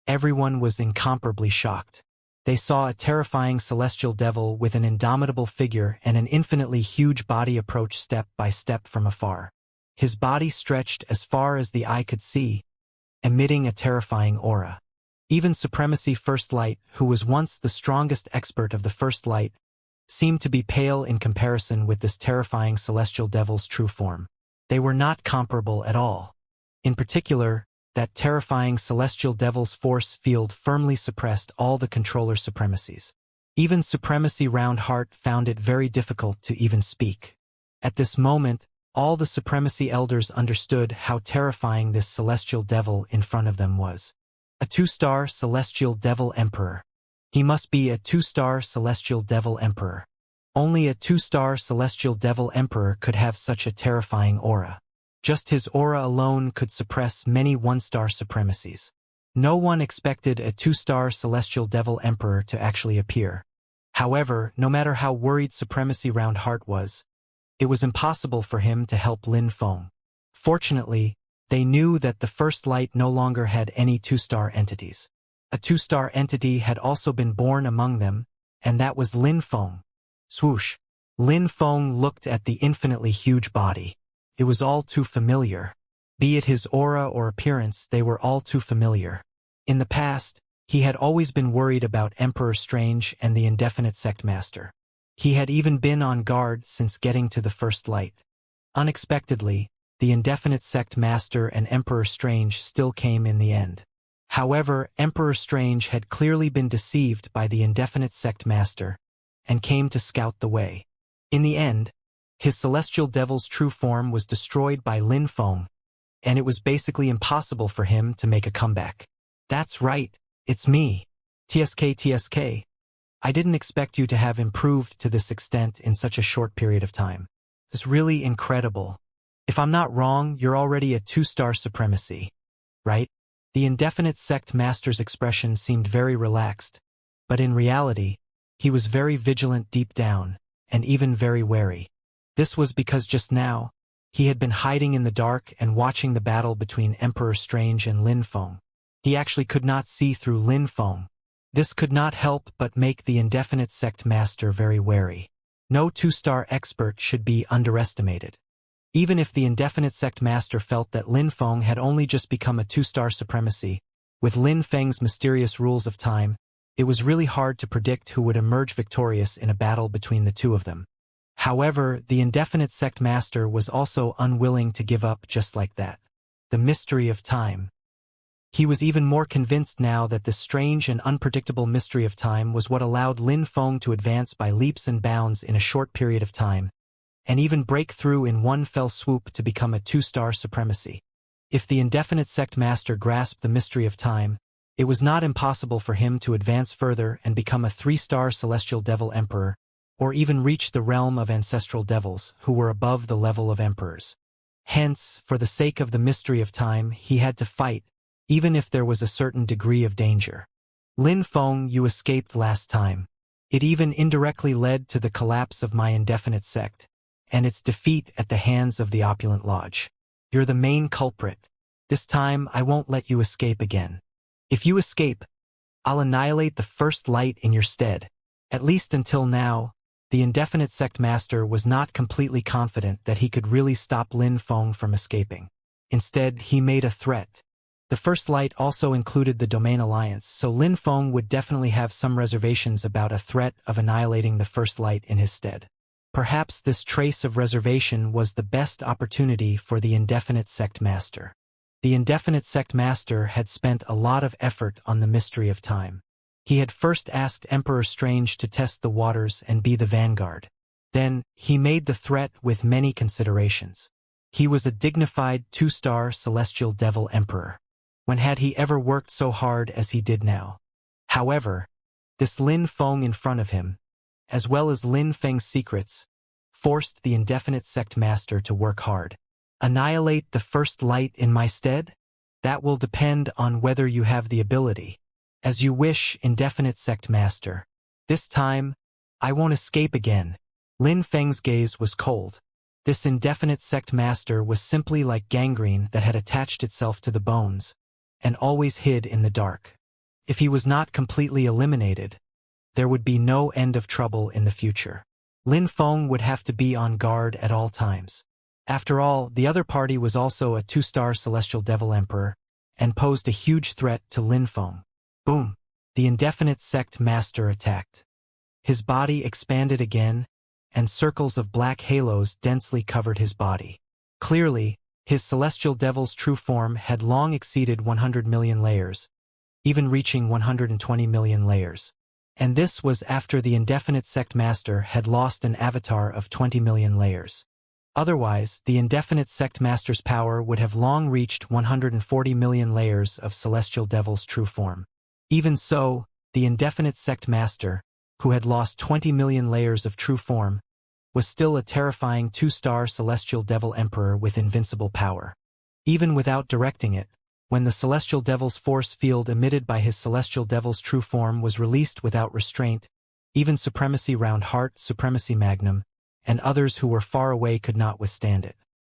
everyone was incomparably shocked. They saw a terrifying celestial devil with an indomitable figure and an infinitely huge body approach step by step from afar. His body stretched as far as the eye could see, emitting a terrifying aura. Even Supremacy First Light, who was once the strongest expert of the First Light, seemed to be pale in comparison with this terrifying celestial devil's true form. They were not comparable at all. In particular, that terrifying celestial devil's force field firmly suppressed all the controller supremacies. Even Supremacy Roundheart found it very difficult to even speak. At this moment, all the Supremacy Elders understood how terrifying this celestial devil in front of them was. A 2-star Celestial Devil Emperor. He must be a 2-star Celestial Devil Emperor. Only a 2-star Celestial Devil Emperor could have such a terrifying aura. Just his aura alone could suppress many 1-star supremacies. No one expected a 2-star Celestial Devil Emperor to actually appear. However, no matter how worried Supremacy Roundheart was, it was impossible for him to help Lin Feng. Fortunately, they knew that the First Light no longer had any 2-star entities. A 2-star entity had also been born among them, and that was Lin Feng. Swoosh. Lin Feng looked at the infinitely huge body. It was all too familiar. Be it his aura or appearance, they were all too familiar. In the past, he had always been worried about Emperor Strange and the Indefinite Sect Master. He had even been on guard since getting to the First Light. Unexpectedly, the Indefinite Sect Master and Emperor Strange still came in the end. However, Emperor Strange had clearly been deceived by the Indefinite Sect Master, and came to scout the way. In the end, his Celestial Devil's true form was destroyed by Lin Feng, and it was basically impossible for him to make a comeback. That's right, it's me. TSK. I didn't expect you to have improved to this extent in such a short period of time. It's really incredible. If I'm not wrong, you're already at 2-star supremacy, right? The indefinite sect master's expression seemed very relaxed, but in reality, he was very vigilant deep down, and even very wary. This was because just now, he had been hiding in the dark and watching the battle between Emperor Strange and Lin Feng. He actually could not see through Lin Feng. This could not help but make the indefinite sect master very wary. No 2-star expert should be underestimated. Even if the indefinite sect master felt that Lin Feng had only just become a 2-star supremacy, with Lin Feng's mysterious rules of time, it was really hard to predict who would emerge victorious in a battle between the two of them. However, the indefinite sect master was also unwilling to give up just like that. The mystery of time. He was even more convinced now that this strange and unpredictable mystery of time was what allowed Lin Feng to advance by leaps and bounds in a short period of time, and even break through in one fell swoop to become a 2-star supremacy. If the indefinite sect master grasped the mystery of time, it was not impossible for him to advance further and become a 3-star celestial devil emperor, or even reach the realm of ancestral devils who were above the level of emperors. Hence, for the sake of the mystery of time, he had to fight, even if there was a certain degree of danger. Lin Feng, you escaped last time. It even indirectly led to the collapse of my indefinite sect, and its defeat at the hands of the opulent lodge. You're the main culprit. This time, I won't let you escape again. If you escape, I'll annihilate the first light in your stead. At least until now, the indefinite sect master was not completely confident that he could really stop Lin Feng from escaping. Instead, he made a threat. The first light also included the Domain Alliance, so Lin Feng would definitely have some reservations about a threat of annihilating the first light in his stead. Perhaps this trace of reservation was the best opportunity for the indefinite sect master. The indefinite sect master had spent a lot of effort on the mystery of time. He had first asked Emperor Strange to test the waters and be the vanguard. Then, he made the threat with many considerations. He was a dignified 2-star celestial devil emperor. When had he ever worked so hard as he did now? However, this Lin Feng in front of him, as well as Lin Feng's secrets, forced the indefinite sect master to work hard. Annihilate the first light in my stead? That will depend on whether you have the ability. As you wish, indefinite sect master. This time, I won't escape again. Lin Feng's gaze was cold. This indefinite sect master was simply like gangrene that had attached itself to the bones, and always hid in the dark. If he was not completely eliminated, there would be no end of trouble in the future. Lin Feng would have to be on guard at all times. After all, the other party was also a 2-star celestial devil emperor, and posed a huge threat to Lin Feng. Boom! The indefinite sect master attacked. His body expanded again, and circles of black halos densely covered his body. Clearly, his celestial devil's true form had long exceeded 100 million layers, even reaching 120 million layers. And this was after the indefinite sect master had lost an avatar of 20 million layers. Otherwise, the indefinite sect master's power would have long reached 140 million layers of celestial devil's true form. Even so, the indefinite sect master, who had lost 20 million layers of true form, was still a terrifying 2-star celestial devil emperor with invincible power. Even without directing it, when the celestial devil's force field emitted by his celestial devil's true form was released without restraint, even Supremacy Round Heart, Supremacy Magnum, and others who were far away could not withstand it.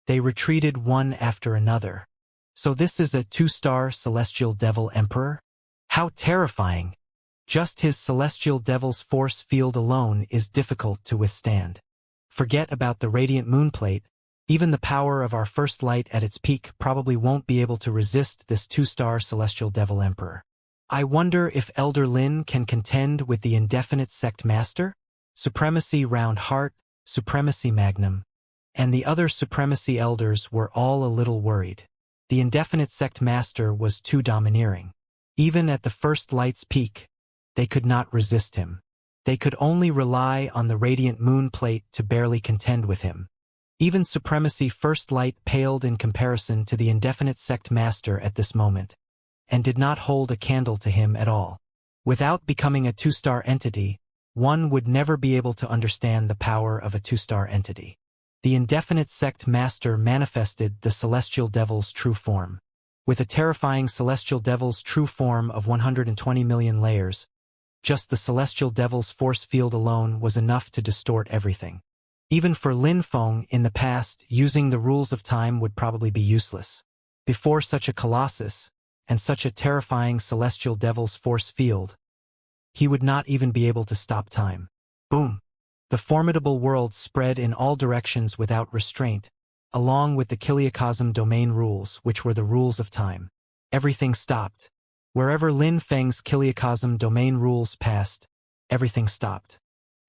They retreated one after another. So this is a 2-star celestial devil emperor? How terrifying! Just his celestial devil's force field alone is difficult to withstand. Forget about the radiant moonplate. Even the power of our first light at its peak probably won't be able to resist this 2-star celestial devil emperor. I wonder if Elder Lin can contend with the indefinite sect master? Supremacy Round Heart, Supremacy Magnum, and the other supremacy elders were all a little worried. The indefinite sect master was too domineering. Even at the first light's peak, they could not resist him. They could only rely on the radiant moon plate to barely contend with him. Even Supremacy First Light paled in comparison to the indefinite sect master at this moment, and did not hold a candle to him at all. Without becoming a two-star entity, one would never be able to understand the power of a two-star entity. The indefinite sect master manifested the celestial devil's true form. With a terrifying celestial devil's true form of 120 million layers, just the celestial devil's force field alone was enough to distort everything. Even for Lin Feng in the past, using the rules of time would probably be useless. Before such a colossus, and such a terrifying celestial devil's force field, he would not even be able to stop time. Boom! The formidable world spread in all directions without restraint, along with the Kiliacosm domain rules, which were the rules of time. Everything stopped. Wherever Lin Feng's Kiliacosm domain rules passed, everything stopped.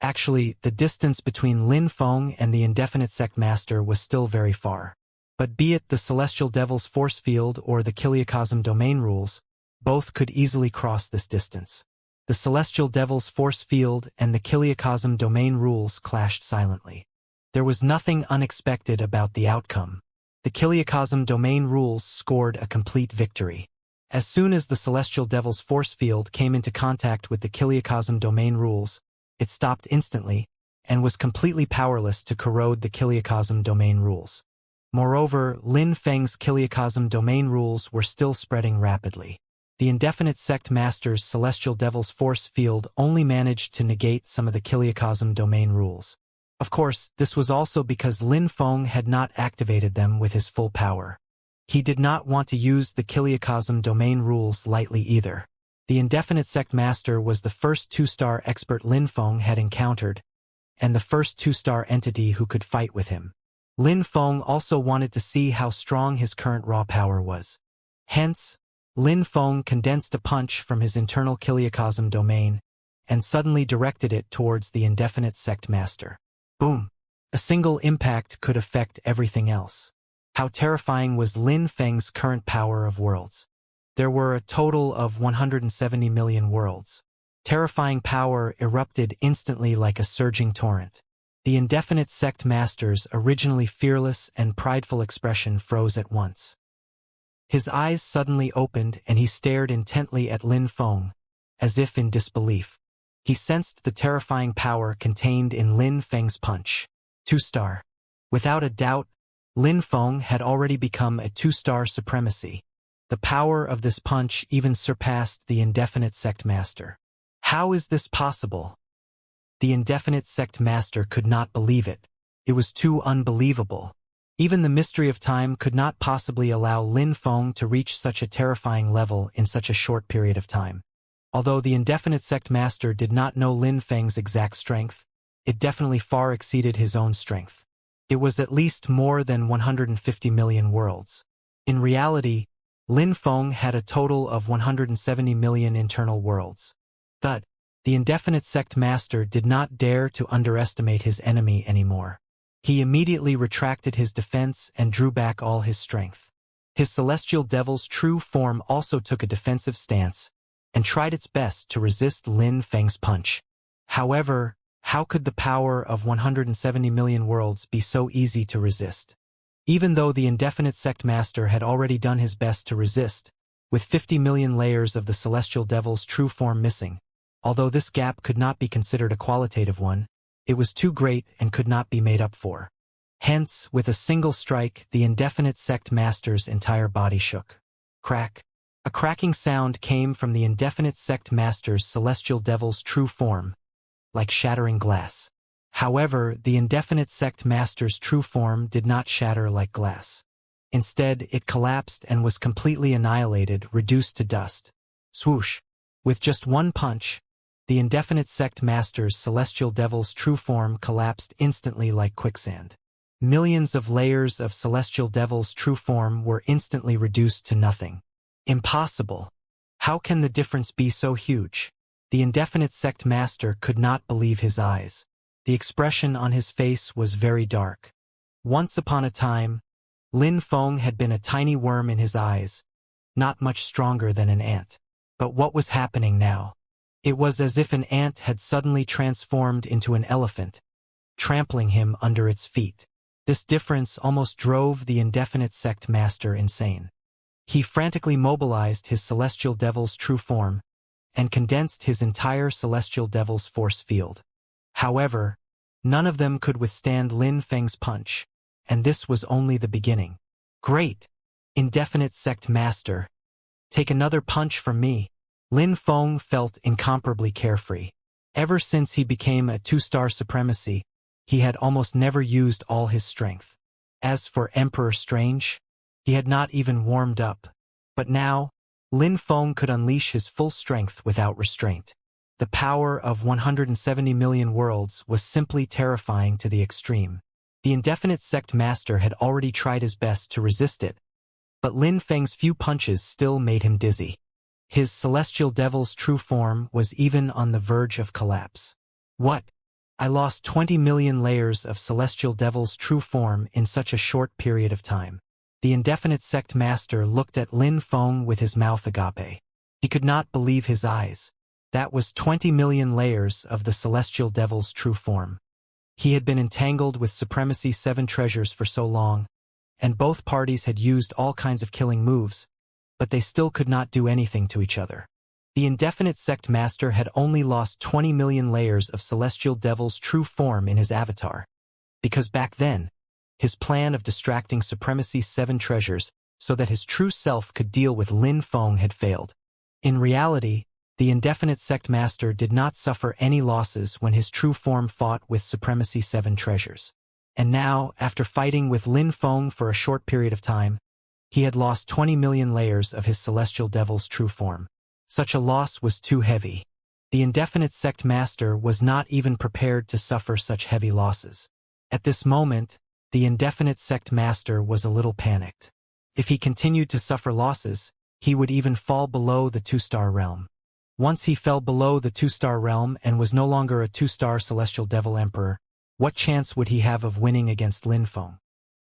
Actually, the distance between Lin Feng and the indefinite sect master was still very far. But be it the celestial devil's force field or the Kiliacosm domain rules, both could easily cross this distance. The celestial devil's force field and the Kiliacosm domain rules clashed silently. There was nothing unexpected about the outcome. The Kiliacosm domain rules scored a complete victory. As soon as the celestial devil's force field came into contact with the Kiliacosm domain rules, it stopped instantly, and was completely powerless to corrode the Kiliacosm domain rules. Moreover, Lin Feng's Kiliacosm domain rules were still spreading rapidly. The indefinite sect master's celestial devil's force field only managed to negate some of the Kiliacosm domain rules. Of course, this was also because Lin Feng had not activated them with his full power. He did not want to use the Kiliacosm domain rules lightly either. The indefinite sect master was the first two-star expert Lin Feng had encountered, and the first two-star entity who could fight with him. Lin Feng also wanted to see how strong his current raw power was. Hence, Lin Feng condensed a punch from his internal Kiliacosm domain, and suddenly directed it towards the indefinite sect master. Boom! A single impact could affect everything else. How terrifying was Lin Feng's current power of worlds? There were a total of 170 million worlds. Terrifying power erupted instantly like a surging torrent. The indefinite sect master's originally fearless and prideful expression froze at once. His eyes suddenly opened and he stared intently at Lin Feng, as if in disbelief. He sensed the terrifying power contained in Lin Feng's punch. Two-star. Without a doubt, Lin Feng had already become a two-star supremacy. The power of this punch even surpassed the indefinite sect master. How is this possible? The indefinite sect master could not believe it. It was too unbelievable. Even the mystery of time could not possibly allow Lin Feng to reach such a terrifying level in such a short period of time. Although the indefinite sect master did not know Lin Feng's exact strength, it definitely far exceeded his own strength. It was at least more than 150 million worlds. In reality, Lin Feng had a total of 170 million internal worlds. Thud. The indefinite sect master did not dare to underestimate his enemy anymore. He immediately retracted his defense and drew back all his strength. His celestial devil's true form also took a defensive stance and tried its best to resist Lin Feng's punch. However, how could the power of 170 million worlds be so easy to resist? Even though the indefinite sect master had already done his best to resist, with 50 million layers of the celestial devil's true form missing, although this gap could not be considered a qualitative one, it was too great and could not be made up for. Hence, with a single strike, the indefinite sect master's entire body shook. Crack. A cracking sound came from the indefinite sect master's celestial devil's true form, like shattering glass. However, the indefinite sect master's true form did not shatter like glass. Instead, it collapsed and was completely annihilated, reduced to dust. Swoosh! With just one punch, the indefinite sect master's celestial devil's true form collapsed instantly like quicksand. Millions of layers of celestial devil's true form were instantly reduced to nothing. Impossible! How can the difference be so huge? The indefinite sect master could not believe his eyes. The expression on his face was very dark. Once upon a time, Lin Feng had been a tiny worm in his eyes, not much stronger than an ant. But what was happening now? It was as if an ant had suddenly transformed into an elephant, trampling him under its feet. This difference almost drove the indefinite sect master insane. He frantically mobilized his celestial devil's true form and condensed his entire celestial devil's force field. However, none of them could withstand Lin Feng's punch, and this was only the beginning. Great! Indefinite sect master. Take another punch from me. Lin Feng felt incomparably carefree. Ever since he became a two-star supremacy, he had almost never used all his strength. As for Emperor Strange, he had not even warmed up. But now, Lin Feng could unleash his full strength without restraint. The power of 170 million worlds was simply terrifying to the extreme. The indefinite sect master had already tried his best to resist it, but Lin Feng's few punches still made him dizzy. His celestial devil's true form was even on the verge of collapse. What? I lost 20 million layers of celestial devil's true form in such a short period of time. The indefinite sect master looked at Lin Feng with his mouth agape. He could not believe his eyes. That was 20 million layers of the celestial devil's true form. He had been entangled with Supremacy 7 treasures for so long, and both parties had used all kinds of killing moves, but they still could not do anything to each other. The indefinite sect master had only lost 20 million layers of celestial devil's true form in his avatar, because back then, his plan of distracting Supremacy 7 treasures so that his true self could deal with Lin Feng had failed. In reality, the indefinite sect master did not suffer any losses when his true form fought with Supremacy 7 treasures. And now, after fighting with Lin Feng for a short period of time, he had lost 20 million layers of his celestial devil's true form. Such a loss was too heavy. The indefinite sect master was not even prepared to suffer such heavy losses. At this moment, the indefinite sect master was a little panicked. If he continued to suffer losses, he would even fall below the 2-star realm. Once he fell below the 2-star realm and was no longer a 2-star celestial devil emperor, what chance would he have of winning against Lin Feng?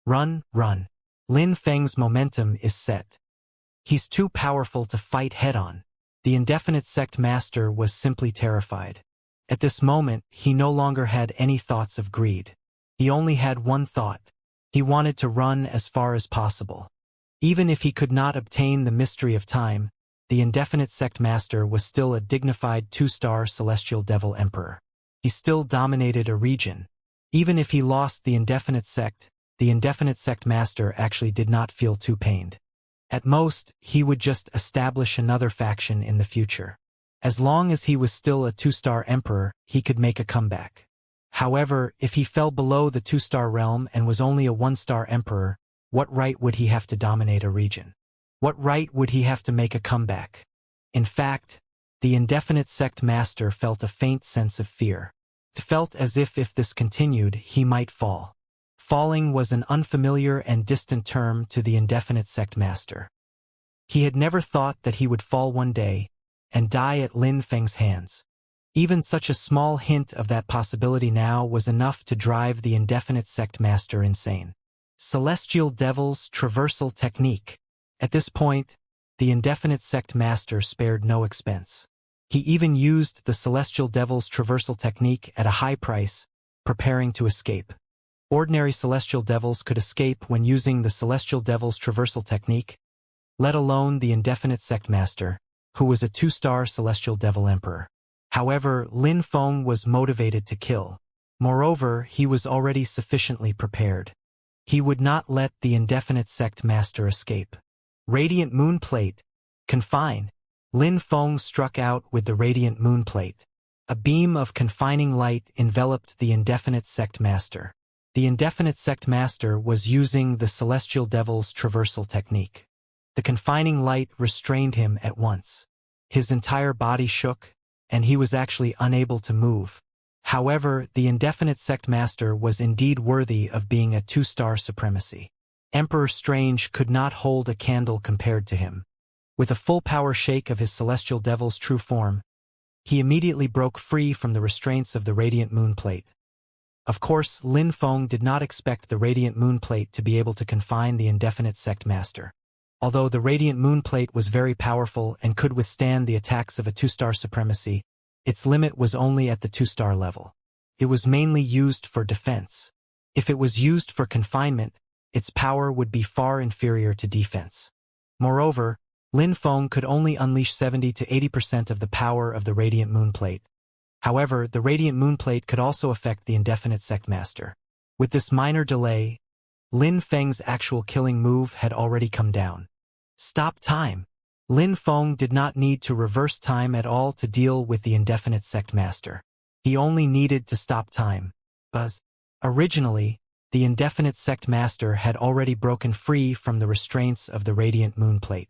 Run, run. Lin Feng's momentum is set. He's too powerful to fight head-on. The indefinite sect master was simply terrified. At this moment, he no longer had any thoughts of greed. He only had one thought. He wanted to run as far as possible. Even if he could not obtain the mystery of time, the indefinite sect master was still a dignified 2-star celestial devil emperor. He still dominated a region. Even if he lost the indefinite sect master actually did not feel too pained. At most, he would just establish another faction in the future. As long as he was still a 2-star emperor, he could make a comeback. However, if he fell below the 2-star realm and was only a 1-star emperor, what right would he have to dominate a region? What right would he have to make a comeback? In fact, the indefinite sect master felt a faint sense of fear. It felt as if this continued, he might fall. Falling was an unfamiliar and distant term to the indefinite sect master. He had never thought that he would fall one day and die at Lin Feng's hands. Even such a small hint of that possibility now was enough to drive the indefinite sect master insane. Celestial Devil's Traversal Technique. At this point, the indefinite sect master spared no expense. He even used the Celestial Devil's Traversal Technique at a high price, preparing to escape. Ordinary Celestial Devils could escape when using the Celestial Devil's Traversal Technique, let alone the indefinite sect master, who was a 2-star Celestial Devil Emperor. However, Lin Feng was motivated to kill. Moreover, he was already sufficiently prepared. He would not let the indefinite sect master escape. Radiant Moon Plate. Confine. Lin Feng struck out with the Radiant Moon Plate. A beam of confining light enveloped the indefinite sect master. The indefinite sect master was using the Celestial Devil's Traversal Technique. The confining light restrained him at once. His entire body shook, and he was actually unable to move. However, the indefinite sect master was indeed worthy of being a 2-star supremacy. Emperor Strange could not hold a candle compared to him. With a full power shake of his Celestial Devil's true form, he immediately broke free from the restraints of the Radiant Moon Plate. Of course, Lin Feng did not expect the Radiant Moon Plate to be able to confine the indefinite sect master. Although the Radiant Moon Plate was very powerful and could withstand the attacks of a 2-star supremacy, its limit was only at the 2-star level. It was mainly used for defense. If it was used for confinement, its power would be far inferior to defense. Moreover, Lin Feng could only unleash 70 to 80% of the power of the Radiant Moonplate. However, the Radiant Moonplate could also affect the Indefinite Sect Master. With this minor delay, Lin Feng's actual killing move had already come down. Stop time. Lin Feng did not need to reverse time at all to deal with the Indefinite Sect Master. He only needed to stop time. Buzz. Originally, the Indefinite Sect Master had already broken free from the restraints of the Radiant Moonplate.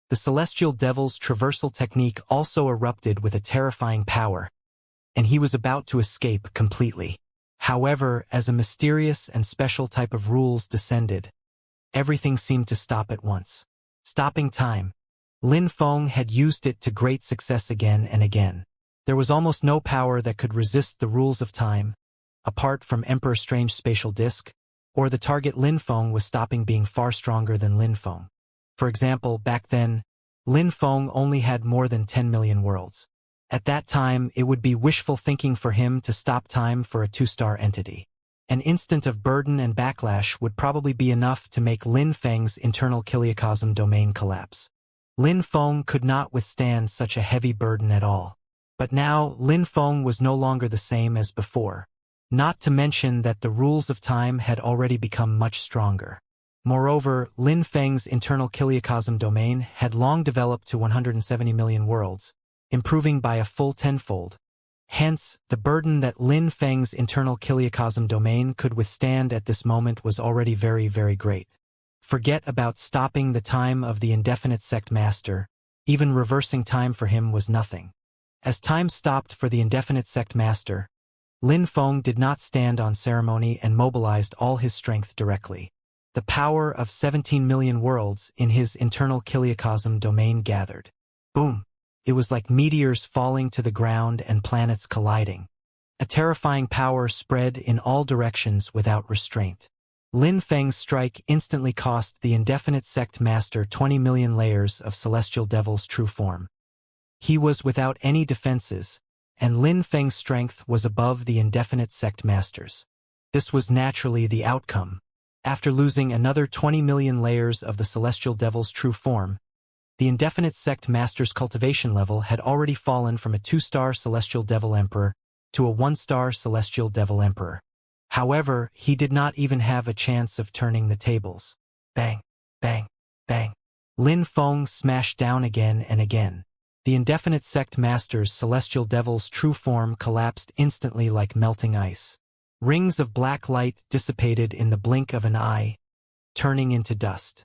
The Celestial Devil's traversal technique also erupted with a terrifying power, and he was about to escape completely. However, as a mysterious and special type of rules descended, everything seemed to stop at once. Stopping time. Lin Feng had used it to great success again and again. There was almost no power that could resist the rules of time, apart from Emperor Strange's spatial disk, or the target Lin Feng was stopping being far stronger than Lin Feng. For example, back then, Lin Feng only had more than 10 million worlds. At that time, it would be wishful thinking for him to stop time for a 2-star entity. An instant of burden and backlash would probably be enough to make Lin Feng's internal kiliocosm domain collapse. Lin Feng could not withstand such a heavy burden at all. But now, Lin Feng was no longer the same as before. Not to mention that the rules of time had already become much stronger. Moreover, Lin Feng's internal kiliocosm domain had long developed to 170 million worlds, improving by a full tenfold. Hence, the burden that Lin Feng's internal kiliocosm domain could withstand at this moment was already very, very great. Forget about stopping the time of the Indefinite Sect Master. Even reversing time for him was nothing. As time stopped for the Indefinite Sect Master, Lin Feng did not stand on ceremony and mobilized all his strength directly. The power of 17 million worlds in his internal kiliocosm domain gathered. Boom! It was like meteors falling to the ground and planets colliding. A terrifying power spread in all directions without restraint. Lin Feng's strike instantly cost the Indefinite Sect Master 20 million layers of Celestial Devil's true form. He was without any defenses, and Lin Feng's strength was above the Indefinite Sect Master's. This was naturally the outcome. After losing another 20 million layers of the Celestial Devil's true form, the Indefinite Sect Master's cultivation level had already fallen from a 2-star Celestial Devil Emperor to a 1-star Celestial Devil Emperor. However, he did not even have a chance of turning the tables. Bang, bang, bang. Lin Feng smashed down again and again. The Indefinite Sect Master's Celestial Devil's true form collapsed instantly like melting ice. Rings of black light dissipated in the blink of an eye, turning into dust.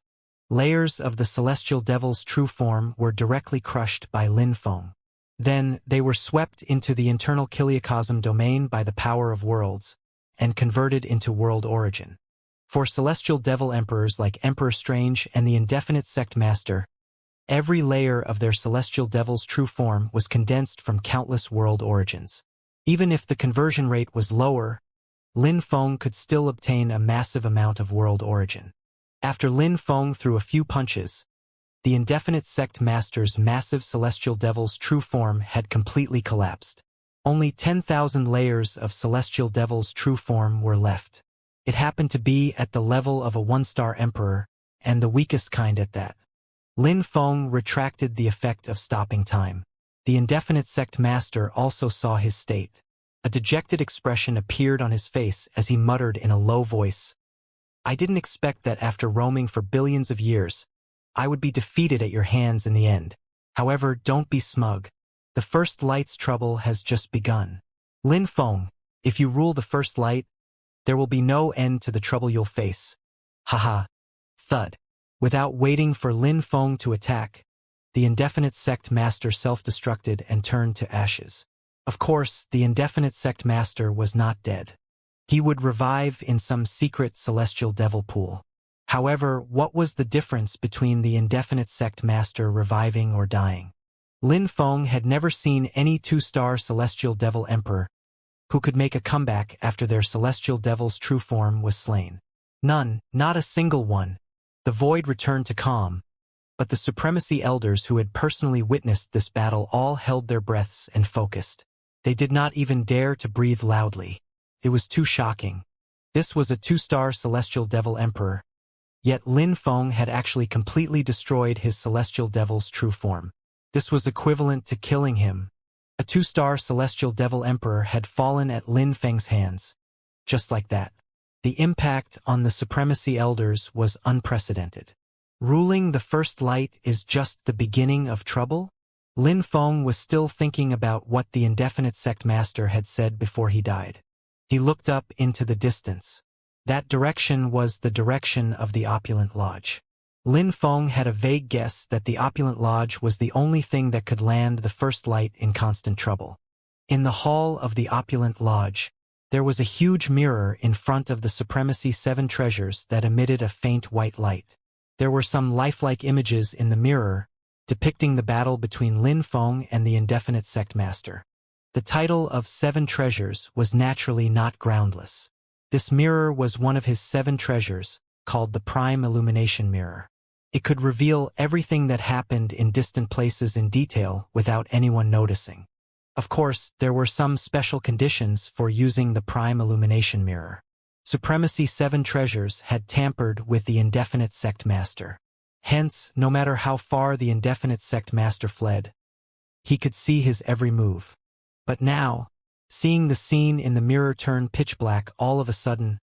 Layers of the Celestial Devil's true form were directly crushed by Lin Feng. Then, they were swept into the internal kiliocosm domain by the power of worlds, and converted into world origin. For Celestial Devil Emperors like Emperor Strange and the Indefinite Sect Master, every layer of their Celestial Devil's true form was condensed from countless world origins. Even if the conversion rate was lower, Lin Feng could still obtain a massive amount of world origin. After Lin Feng threw a few punches, the Indefinite Sect Master's massive Celestial Devil's true form had completely collapsed. Only 10,000 layers of Celestial Devil's true form were left. It happened to be at the level of a 1-star Emperor, and the weakest kind at that. Lin Feng retracted the effect of stopping time. The Indefinite Sect Master also saw his state. A dejected expression appeared on his face as he muttered in a low voice, "I didn't expect that after roaming for billions of years, I would be defeated at your hands in the end. However, don't be smug. The First Light's trouble has just begun. Lin Feng, if you rule the First Light, there will be no end to the trouble you'll face." Haha. Thud. Without waiting for Lin Feng to attack, the Indefinite Sect Master self-destructed and turned to ashes. Of course, the Indefinite Sect Master was not dead. He would revive in some secret Celestial Devil pool. However, what was the difference between the Indefinite Sect Master reviving or dying? Lin Feng had never seen any 2-star Celestial Devil Emperor who could make a comeback after their Celestial Devil's true form was slain. None, not a single one. The void returned to calm, but the Supremacy Elders who had personally witnessed this battle all held their breaths and focused. They did not even dare to breathe loudly. It was too shocking. This was a 2-star celestial devil emperor, yet Lin Feng had actually completely destroyed his celestial devil's true form. This was equivalent to killing him. A 2-star celestial devil emperor had fallen at Lin Feng's hands. Just like that. The impact on the supremacy elders was unprecedented. Ruling the first light is just the beginning of trouble? Lin Feng was still thinking about what the indefinite sect master had said before he died. He looked up into the distance. That direction was the direction of the Opulent Lodge. Lin Feng had a vague guess that the Opulent Lodge was the only thing that could land the first light in constant trouble. In the hall of the Opulent Lodge, there was a huge mirror in front of the Supremacy 7 treasures that emitted a faint white light. There were some lifelike images in the mirror, depicting the battle between Lin Feng and the indefinite sect master. The title of 7 treasures was naturally not groundless. This mirror was one of his 7 treasures, called the Prime Illumination Mirror. It could reveal everything that happened in distant places in detail without anyone noticing. Of course, there were some special conditions for using the Prime Illumination Mirror. Supremacy 7 treasures had tampered with the indefinite sect master. Hence, no matter how far the indefinite sect master fled, he could see his every move. But now, seeing the scene in the mirror turn pitch black all of a sudden,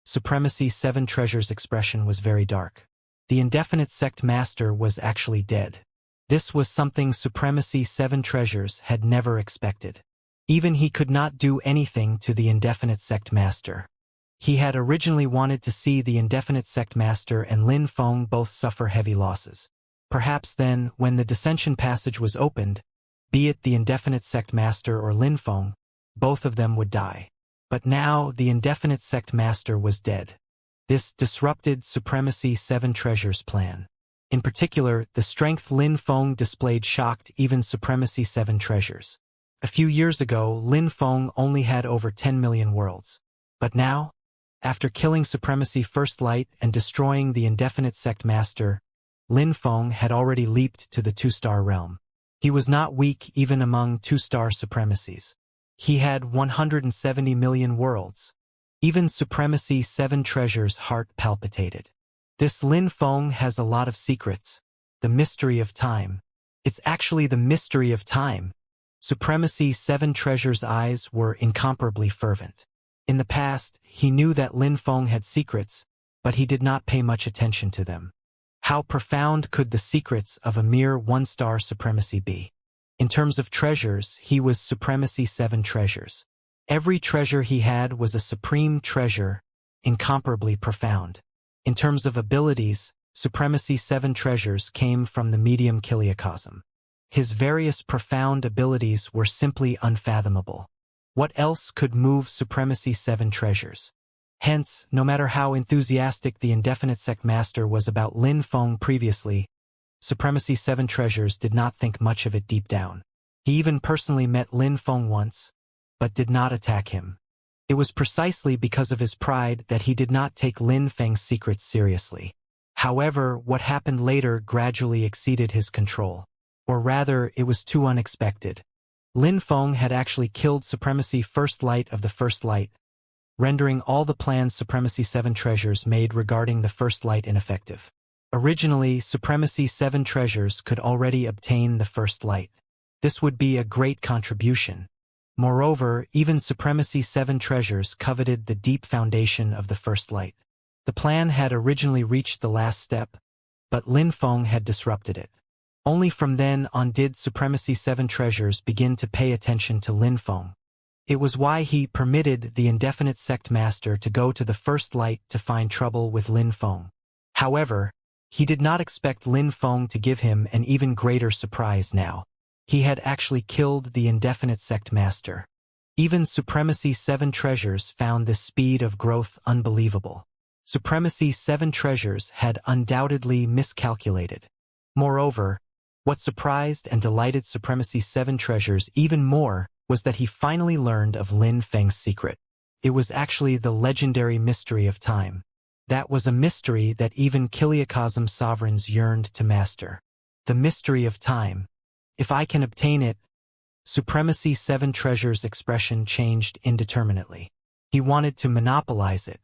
Supremacy 7 treasures' expression was very dark. The indefinite sect master was actually dead. This was something Supremacy 7 treasures had never expected. Even he could not do anything to the indefinite sect master. He had originally wanted to see the indefinite sect master and Lin Feng both suffer heavy losses. Perhaps then, when the dissension passage was opened, be it the indefinite sect master or Lin Feng, both of them would die. But now the indefinite sect master was dead. This disrupted Supremacy 7 treasures' plan. In particular, the strength Lin Feng displayed shocked even Supremacy 7 treasures. A few years ago, Lin Feng only had over 10 million worlds. But now, after killing Supremacy First Light and destroying the indefinite sect master, Lin Feng had already leaped to the 2-star realm. He was not weak even among 2-star supremacies. He had 170 million worlds. Even Supremacy 7 treasures' heart palpitated. This Lin Feng has a lot of secrets. The mystery of time. It's actually the mystery of time. Supremacy 7 treasures' eyes were incomparably fervent. In the past, he knew that Lin Feng had secrets, but he did not pay much attention to them. How profound could the secrets of a mere 1-star supremacy be? In terms of treasures, he was Supremacy 7 treasures. Every treasure he had was a supreme treasure, incomparably profound. In terms of abilities, Supremacy 7 treasures came from the medium Kiliacosm. His various profound abilities were simply unfathomable. What else could move Supremacy 7 treasures? Hence, no matter how enthusiastic the indefinite sect master was about Lin Feng previously, Supremacy 7 treasures did not think much of it deep down. He even personally met Lin Feng once, but did not attack him. It was precisely because of his pride that he did not take Lin Feng's secrets seriously. However, what happened later gradually exceeded his control. Or rather, it was too unexpected. Lin Feng had actually killed Supremacy First Light of the First Light, rendering all the plans Supremacy 7 treasures made regarding the First Light ineffective. Originally, Supremacy 7 treasures could already obtain the First Light. This would be a great contribution. Moreover, even Supremacy 7 treasures coveted the deep foundation of the First Light. The plan had originally reached the last step, but Lin Feng had disrupted it. Only from then on did Supremacy 7 treasures begin to pay attention to Lin Feng. It was why he permitted the indefinite sect master to go to the First Light to find trouble with Lin Feng. However, he did not expect Lin Feng to give him an even greater surprise now. He had actually killed the indefinite sect master. Even Supremacy 7 treasures found this speed of growth unbelievable. Supremacy 7 treasures had undoubtedly miscalculated. Moreover, what surprised and delighted Supremacy 7 treasures even more was that he finally learned of Lin Feng's secret. It was actually the legendary mystery of time. That was a mystery that even Kiliacosm sovereigns yearned to master. The mystery of time. If I can obtain it, Supremacy 7 treasures' expression changed indeterminately. He wanted to monopolize it.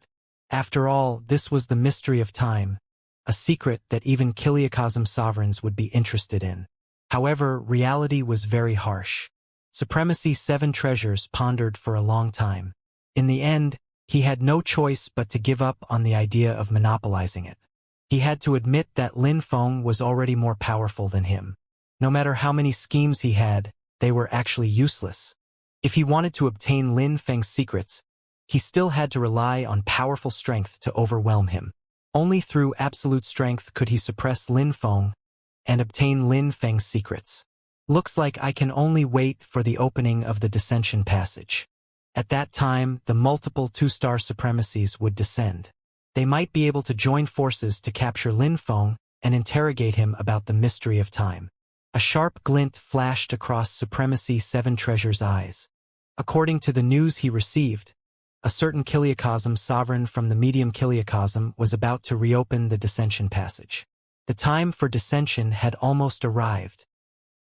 After all, this was the mystery of time, a secret that even Kiliakosm sovereigns would be interested in. However, reality was very harsh. Supremacy 7 Treasures pondered for a long time. In the end, he had no choice but to give up on the idea of monopolizing it. He had to admit that Lin Feng was already more powerful than him. No matter how many schemes he had, they were actually useless. If he wanted to obtain Lin Feng's secrets, he still had to rely on powerful strength to overwhelm him. Only through absolute strength could he suppress Lin Feng and obtain Lin Feng's secrets. Looks like I can only wait for the opening of the Ascension passage. At that time, the multiple 2-star supremacies would descend. They might be able to join forces to capture Lin Feng and interrogate him about the mystery of time. A sharp glint flashed across Supremacy 7 Treasure's eyes. According to the news he received, a certain Kiliakosm sovereign from the medium Kiliakosm was about to reopen the Ascension passage. The time for Ascension had almost arrived.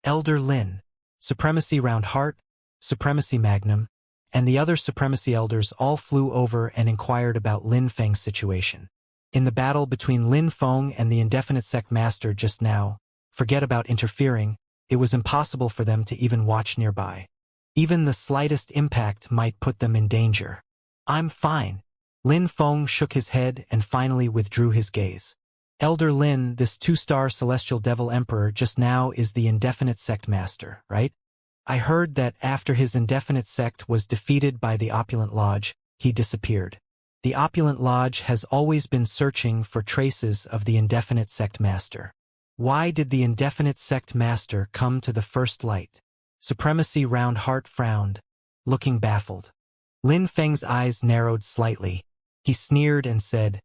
Elder Lin, Supremacy Round Heart, Supremacy Magnum, and the other Supremacy Elders all flew over and inquired about Lin Feng's situation. In the battle between Lin Feng and the Indefinite Sect Master just now, forget about interfering, it was impossible for them to even watch nearby. Even the slightest impact might put them in danger. I'm fine. Lin Feng shook his head and finally withdrew his gaze. Elder Lin, this 2-star Celestial Devil Emperor just now is the Indefinite Sect Master, right? I heard that after his Indefinite Sect was defeated by the Opulent Lodge, he disappeared. The Opulent Lodge has always been searching for traces of the Indefinite Sect Master. Why did the Indefinite Sect Master come to the First Light? Supremacy Round Heart frowned, looking baffled. Lin Feng's eyes narrowed slightly. He sneered and said,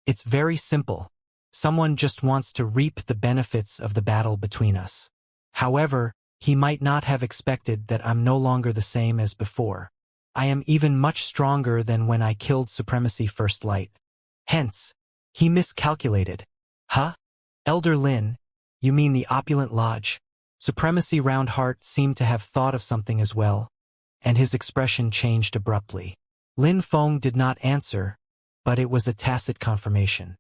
"It's very simple. Someone just wants to reap the benefits of the battle between us. However, he might not have expected that I'm no longer the same as before. I am even much stronger than when I killed Supremacy First Light. Hence, he miscalculated." Huh? Elder Lin, you mean the Opulent Lodge? Supremacy Round Heart seemed to have thought of something as well, and his expression changed abruptly. Lin Feng did not answer, but it was a tacit confirmation.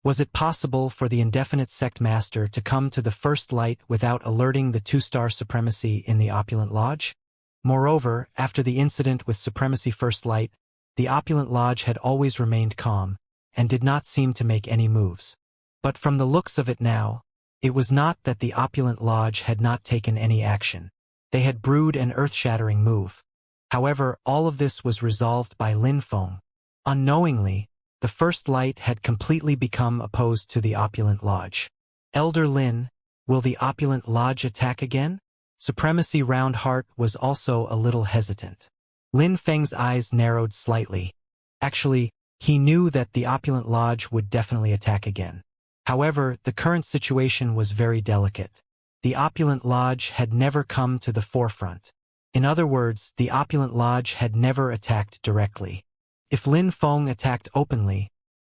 Was it possible for the Indefinite Sect Master to come to the First Light without alerting the 2-star supremacy in the Opulent Lodge? Moreover, after the incident with Supremacy First Light, the Opulent Lodge had always remained calm, and did not seem to make any moves. But from the looks of it now, it was not that the Opulent Lodge had not taken any action. They had brewed an earth-shattering move. However, all of this was resolved by Lin Feng. Unknowingly, the First Light had completely become opposed to the Opulent Lodge. Elder Lin, will the Opulent Lodge attack again? Supremacy Round Heart was also a little hesitant. Lin Feng's eyes narrowed slightly. Actually, he knew that the Opulent Lodge would definitely attack again. However, the current situation was very delicate. The Opulent Lodge had never come to the forefront. In other words, the Opulent Lodge had never attacked directly. If Lin Feng attacked openly,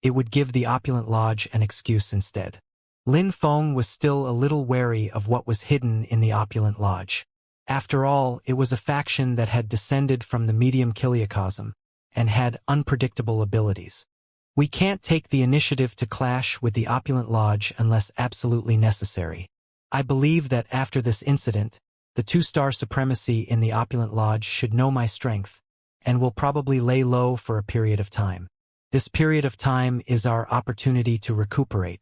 it would give the Opulent Lodge an excuse instead. Lin Feng was still a little wary of what was hidden in the Opulent Lodge. After all, it was a faction that had descended from the medium Kiliakosm and had unpredictable abilities. We can't take the initiative to clash with the Opulent Lodge unless absolutely necessary. I believe that after this incident, the 2-star supremacy in the Opulent Lodge should know my strength, and will probably lay low for a period of time. This period of time is our opportunity to recuperate.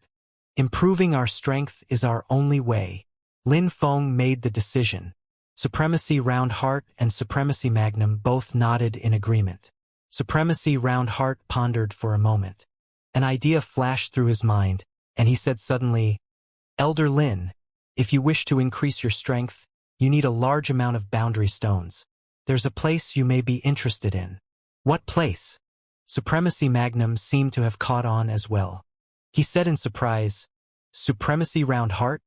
Improving our strength is our only way. Lin Feng made the decision. Supremacy Round Heart and Supremacy Magnum both nodded in agreement. Supremacy Round Heart pondered for a moment. An idea flashed through his mind, and he said suddenly, "Elder Lin, if you wish to increase your strength, you need a large amount of boundary stones. There's a place you may be interested in." "What place?" Supremacy Magnum seemed to have caught on as well. He said in surprise, "Supremacy Round Heart?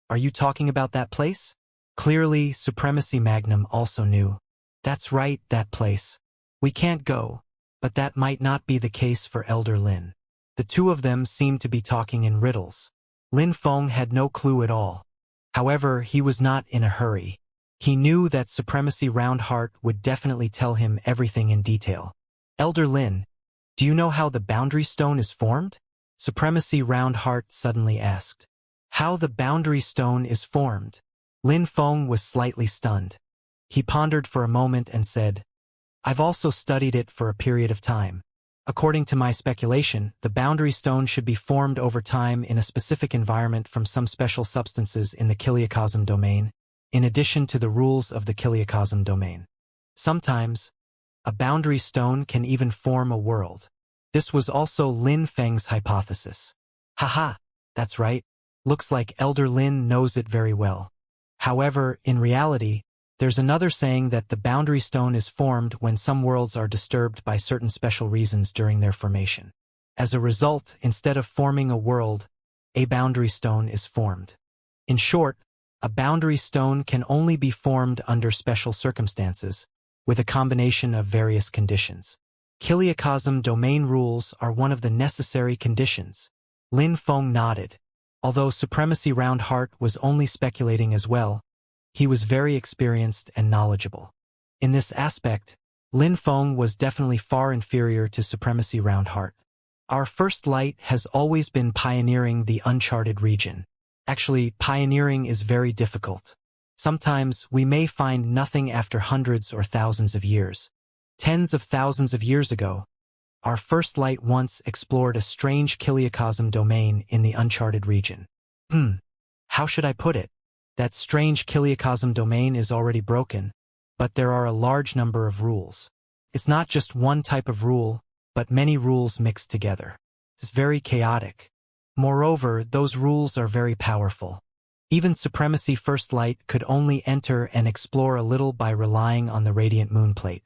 Are you talking about that place?" Clearly, Supremacy Magnum also knew. "That's right, that place. We can't go, but that might not be the case for Elder Lin." The two of them seemed to be talking in riddles. Lin Feng had no clue at all. However, he was not in a hurry. He knew that Supremacy Round Heart would definitely tell him everything in detail. "Elder Lin, Do you know how the boundary stone is formed? Supremacy Roundheart suddenly asked. How the boundary stone is formed? Lin Feng was slightly stunned. He pondered for a moment and said, I've also studied it for a period of time. According to my speculation, the boundary stone should be formed over time in a specific environment from some special substances in the kiliocosm domain, in addition to the rules of the kiliocosm domain. Sometimes, a boundary stone can even form a world. This was also Lin Feng's hypothesis. Haha, that's right. Looks like Elder Lin knows it very well. However, in reality, there's another saying that the boundary stone is formed when some worlds are disturbed by certain special reasons during their formation. As a result, instead of forming a world, a boundary stone is formed. In short, a boundary stone can only be formed under special circumstances, with a combination of various conditions. Kiliocosm domain rules are one of the necessary conditions. Lin Feng nodded. Although Supremacy Roundheart was only speculating as well, he was very experienced and knowledgeable. In this aspect, Lin Feng was definitely far inferior to Supremacy Roundheart. Our first light has always been pioneering the uncharted region. Actually, pioneering is very difficult. Sometimes we may find nothing after hundreds or thousands of years. Tens of thousands of years ago, our first light once explored a strange kiliocosm domain in the uncharted region. How should I put it? That strange kiliocosm domain is already broken, but there are a large number of rules. It's not just one type of rule, but many rules mixed together. It's very chaotic. Moreover, those rules are very powerful. Even Supremacy First Light could only enter and explore a little by relying on the radiant moonplate.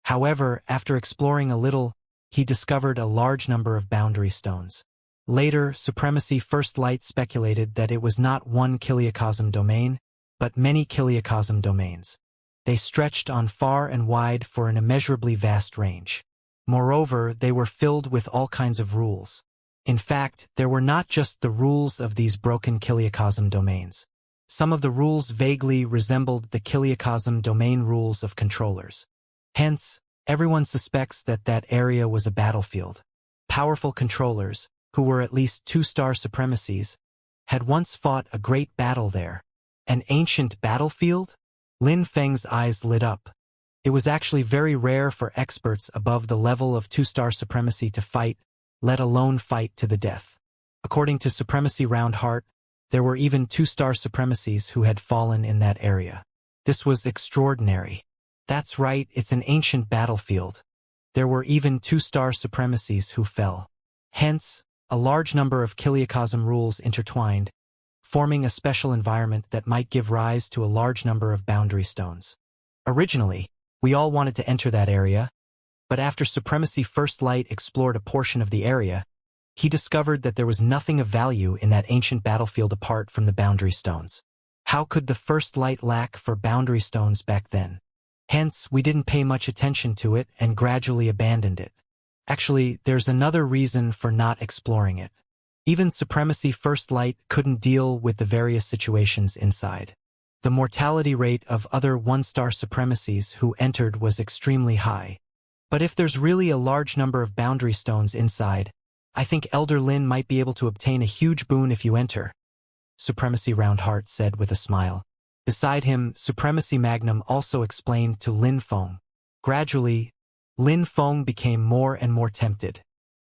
However, after exploring a little, he discovered a large number of boundary stones. Later, Supremacy First Light speculated that it was not one kiliocosm domain, but many kiliocosm domains. They stretched on far and wide for an immeasurably vast range. Moreover, they were filled with all kinds of rules. In fact, there were not just the rules of these broken kiliocosm domains. Some of the rules vaguely resembled the kiliocosm domain rules of controllers. Hence, everyone suspects that that area was a battlefield. Powerful controllers, who were at least 2-star supremacies, had once fought a great battle there. An ancient battlefield? Lin Feng's eyes lit up. It was actually very rare for experts above the level of 2-star supremacy to fight, let alone fight to the death. According to Supremacy Roundheart, there were even 2-star supremacies who had fallen in that area. This was extraordinary. That's right, it's an ancient battlefield. There were even 2-star supremacies who fell. Hence, a large number of kiliocosm rules intertwined, forming a special environment that might give rise to a large number of boundary stones. Originally, we all wanted to enter that area, but after Supremacy First Light explored a portion of the area, he discovered that there was nothing of value in that ancient battlefield apart from the boundary stones. How could the First Light lack for boundary stones back then? Hence, we didn't pay much attention to it and gradually abandoned it. Actually, there's another reason for not exploring it. Even Supremacy First Light couldn't deal with the various situations inside. The mortality rate of other 1-star supremacies who entered was extremely high. But if there's really a large number of boundary stones inside, I think Elder Lin might be able to obtain a huge boon if you enter, Supremacy Roundheart said with a smile. Beside him, Supremacy Magnum also explained to Lin Feng. Gradually, Lin Feng became more and more tempted.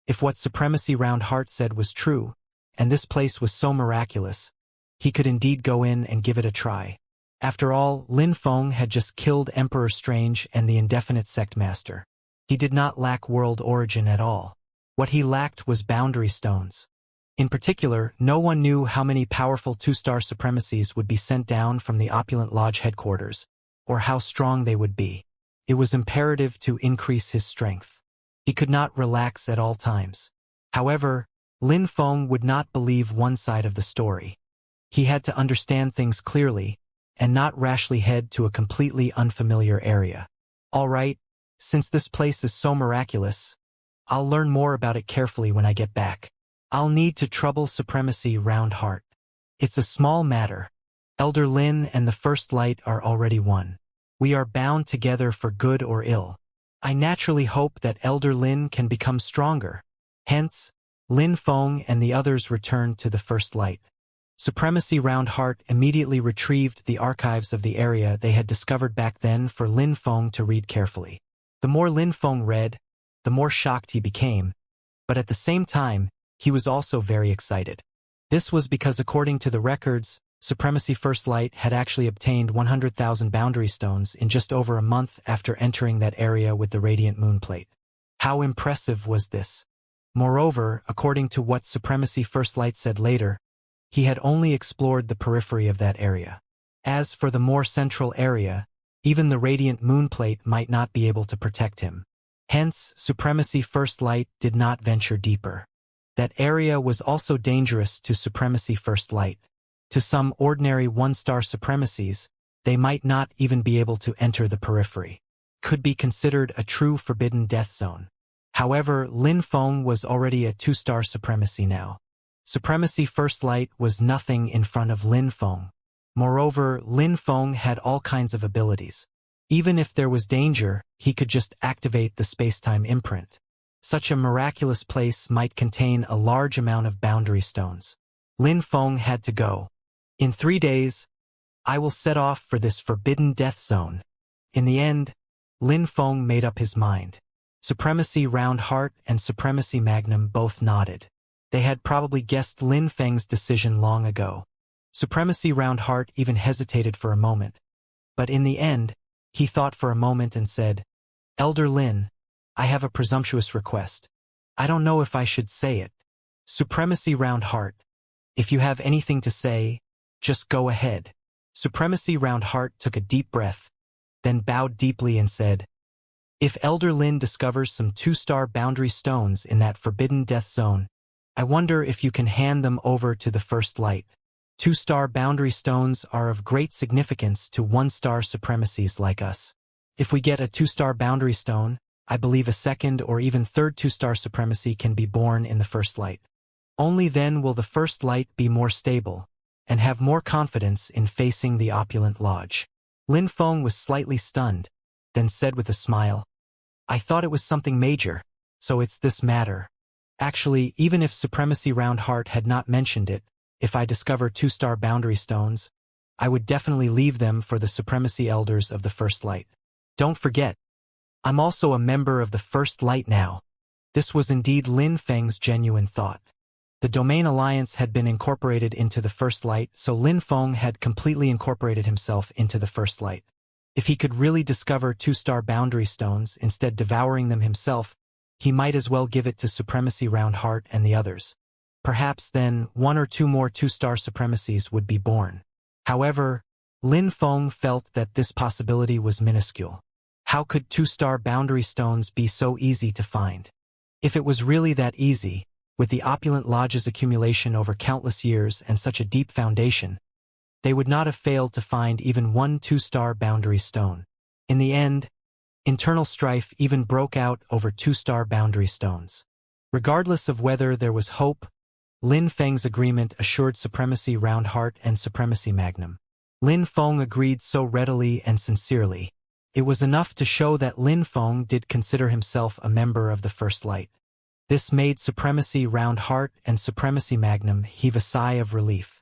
If what Supremacy Roundheart said was true, and this place was so miraculous, he could indeed go in and give it a try. After all, Lin Feng had just killed Emperor Strange and the Indefinite Sect Master. He did not lack world origin at all. What he lacked was boundary stones. In particular, no one knew how many powerful 2-star supremacies would be sent down from the opulent lodge headquarters, or how strong they would be. It was imperative to increase his strength. He could not relax at all times. However, Lin Feng would not believe one side of the story. He had to understand things clearly, and not rashly head to a completely unfamiliar area. All right, since this place is so miraculous, I'll learn more about it carefully when I get back. I'll need to trouble Supremacy Roundheart. It's a small matter. Elder Lin and the First Light are already one. We are bound together for good or ill. I naturally hope that Elder Lin can become stronger. Hence, Lin Feng and the others returned to the First Light. Supremacy Round Heart immediately retrieved the archives of the area they had discovered back then for Lin Feng to read carefully. The more Lin Feng read, the more shocked he became, but at the same time, he was also very excited. This was because according to the records, Supremacy First Light had actually obtained 100,000 boundary stones in just over a month after entering that area with the Radiant Moon Plate. How impressive was this? Moreover, according to what Supremacy First Light said later, he had only explored the periphery of that area. As for the more central area, even the Radiant Moon Plate might not be able to protect him. Hence, Supremacy First Light did not venture deeper. That area was also dangerous to Supremacy First Light. To some ordinary one-star supremacies, they might not even be able to enter the periphery. Could be considered a true forbidden death zone. However, Lin Feng was already a 2-star supremacy now. Supremacy First Light was nothing in front of Lin Feng. Moreover, Lin Feng had all kinds of abilities. Even if there was danger, he could just activate the space-time imprint. Such a miraculous place might contain a large amount of boundary stones. Lin Feng had to go. In 3 days, I will set off for this forbidden death zone. In the end, Lin Feng made up his mind. Supremacy Round Heart and Supremacy Magnum both nodded. They had probably guessed Lin Feng's decision long ago. Supremacy Round Heart even hesitated for a moment. But in the end, he thought for a moment and said, "Elder Lin, I have a presumptuous request. I don't know if I should say it. Supremacy Round Heart, if you have anything to say, just go ahead." Supremacy Round Heart took a deep breath, then bowed deeply and said, "If Elder Lin discovers some 2-star boundary stones in that forbidden death zone, I wonder if you can hand them over to the First Light. 2-star boundary stones are of great significance to 1-star supremacies like us. If we get a 2-star boundary stone, I believe a 2nd or even 3rd 2-star supremacy can be born in the First Light. Only then will the First Light be more stable and have more confidence in facing the opulent lodge." Lin Feng was slightly stunned, then said with a smile, "I thought it was something major, so it's this matter. Actually, even if Supremacy Round Heart had not mentioned it, if I discover 2-star boundary stones, I would definitely leave them for the Supremacy Elders of the First Light. Don't forget, I'm also a member of the First Light now." This was indeed Lin Feng's genuine thought. The Domain Alliance had been incorporated into the First Light, so Lin Feng had completely incorporated himself into the First Light. If he could really discover 2-star boundary stones instead devouring them himself, he might as well give it to Supremacy Round Heart and the others. Perhaps then 1 or 2 more 2-star supremacies would be born. However, Lin Feng felt that this possibility was minuscule. How could 2-star boundary stones be so easy to find? If it was really that easy, with the opulent lodge's accumulation over countless years and such a deep foundation, they would not have failed to find even 1 2-star boundary stone. In the end, internal strife even broke out over 2-star boundary stones. Regardless of whether there was hope, Lin Feng's agreement assured Supremacy Round Heart and Supremacy Magnum. Lin Feng agreed so readily and sincerely. It was enough to show that Lin Feng did consider himself a member of the First Light. This made Supremacy Round Heart and Supremacy Magnum heave a sigh of relief.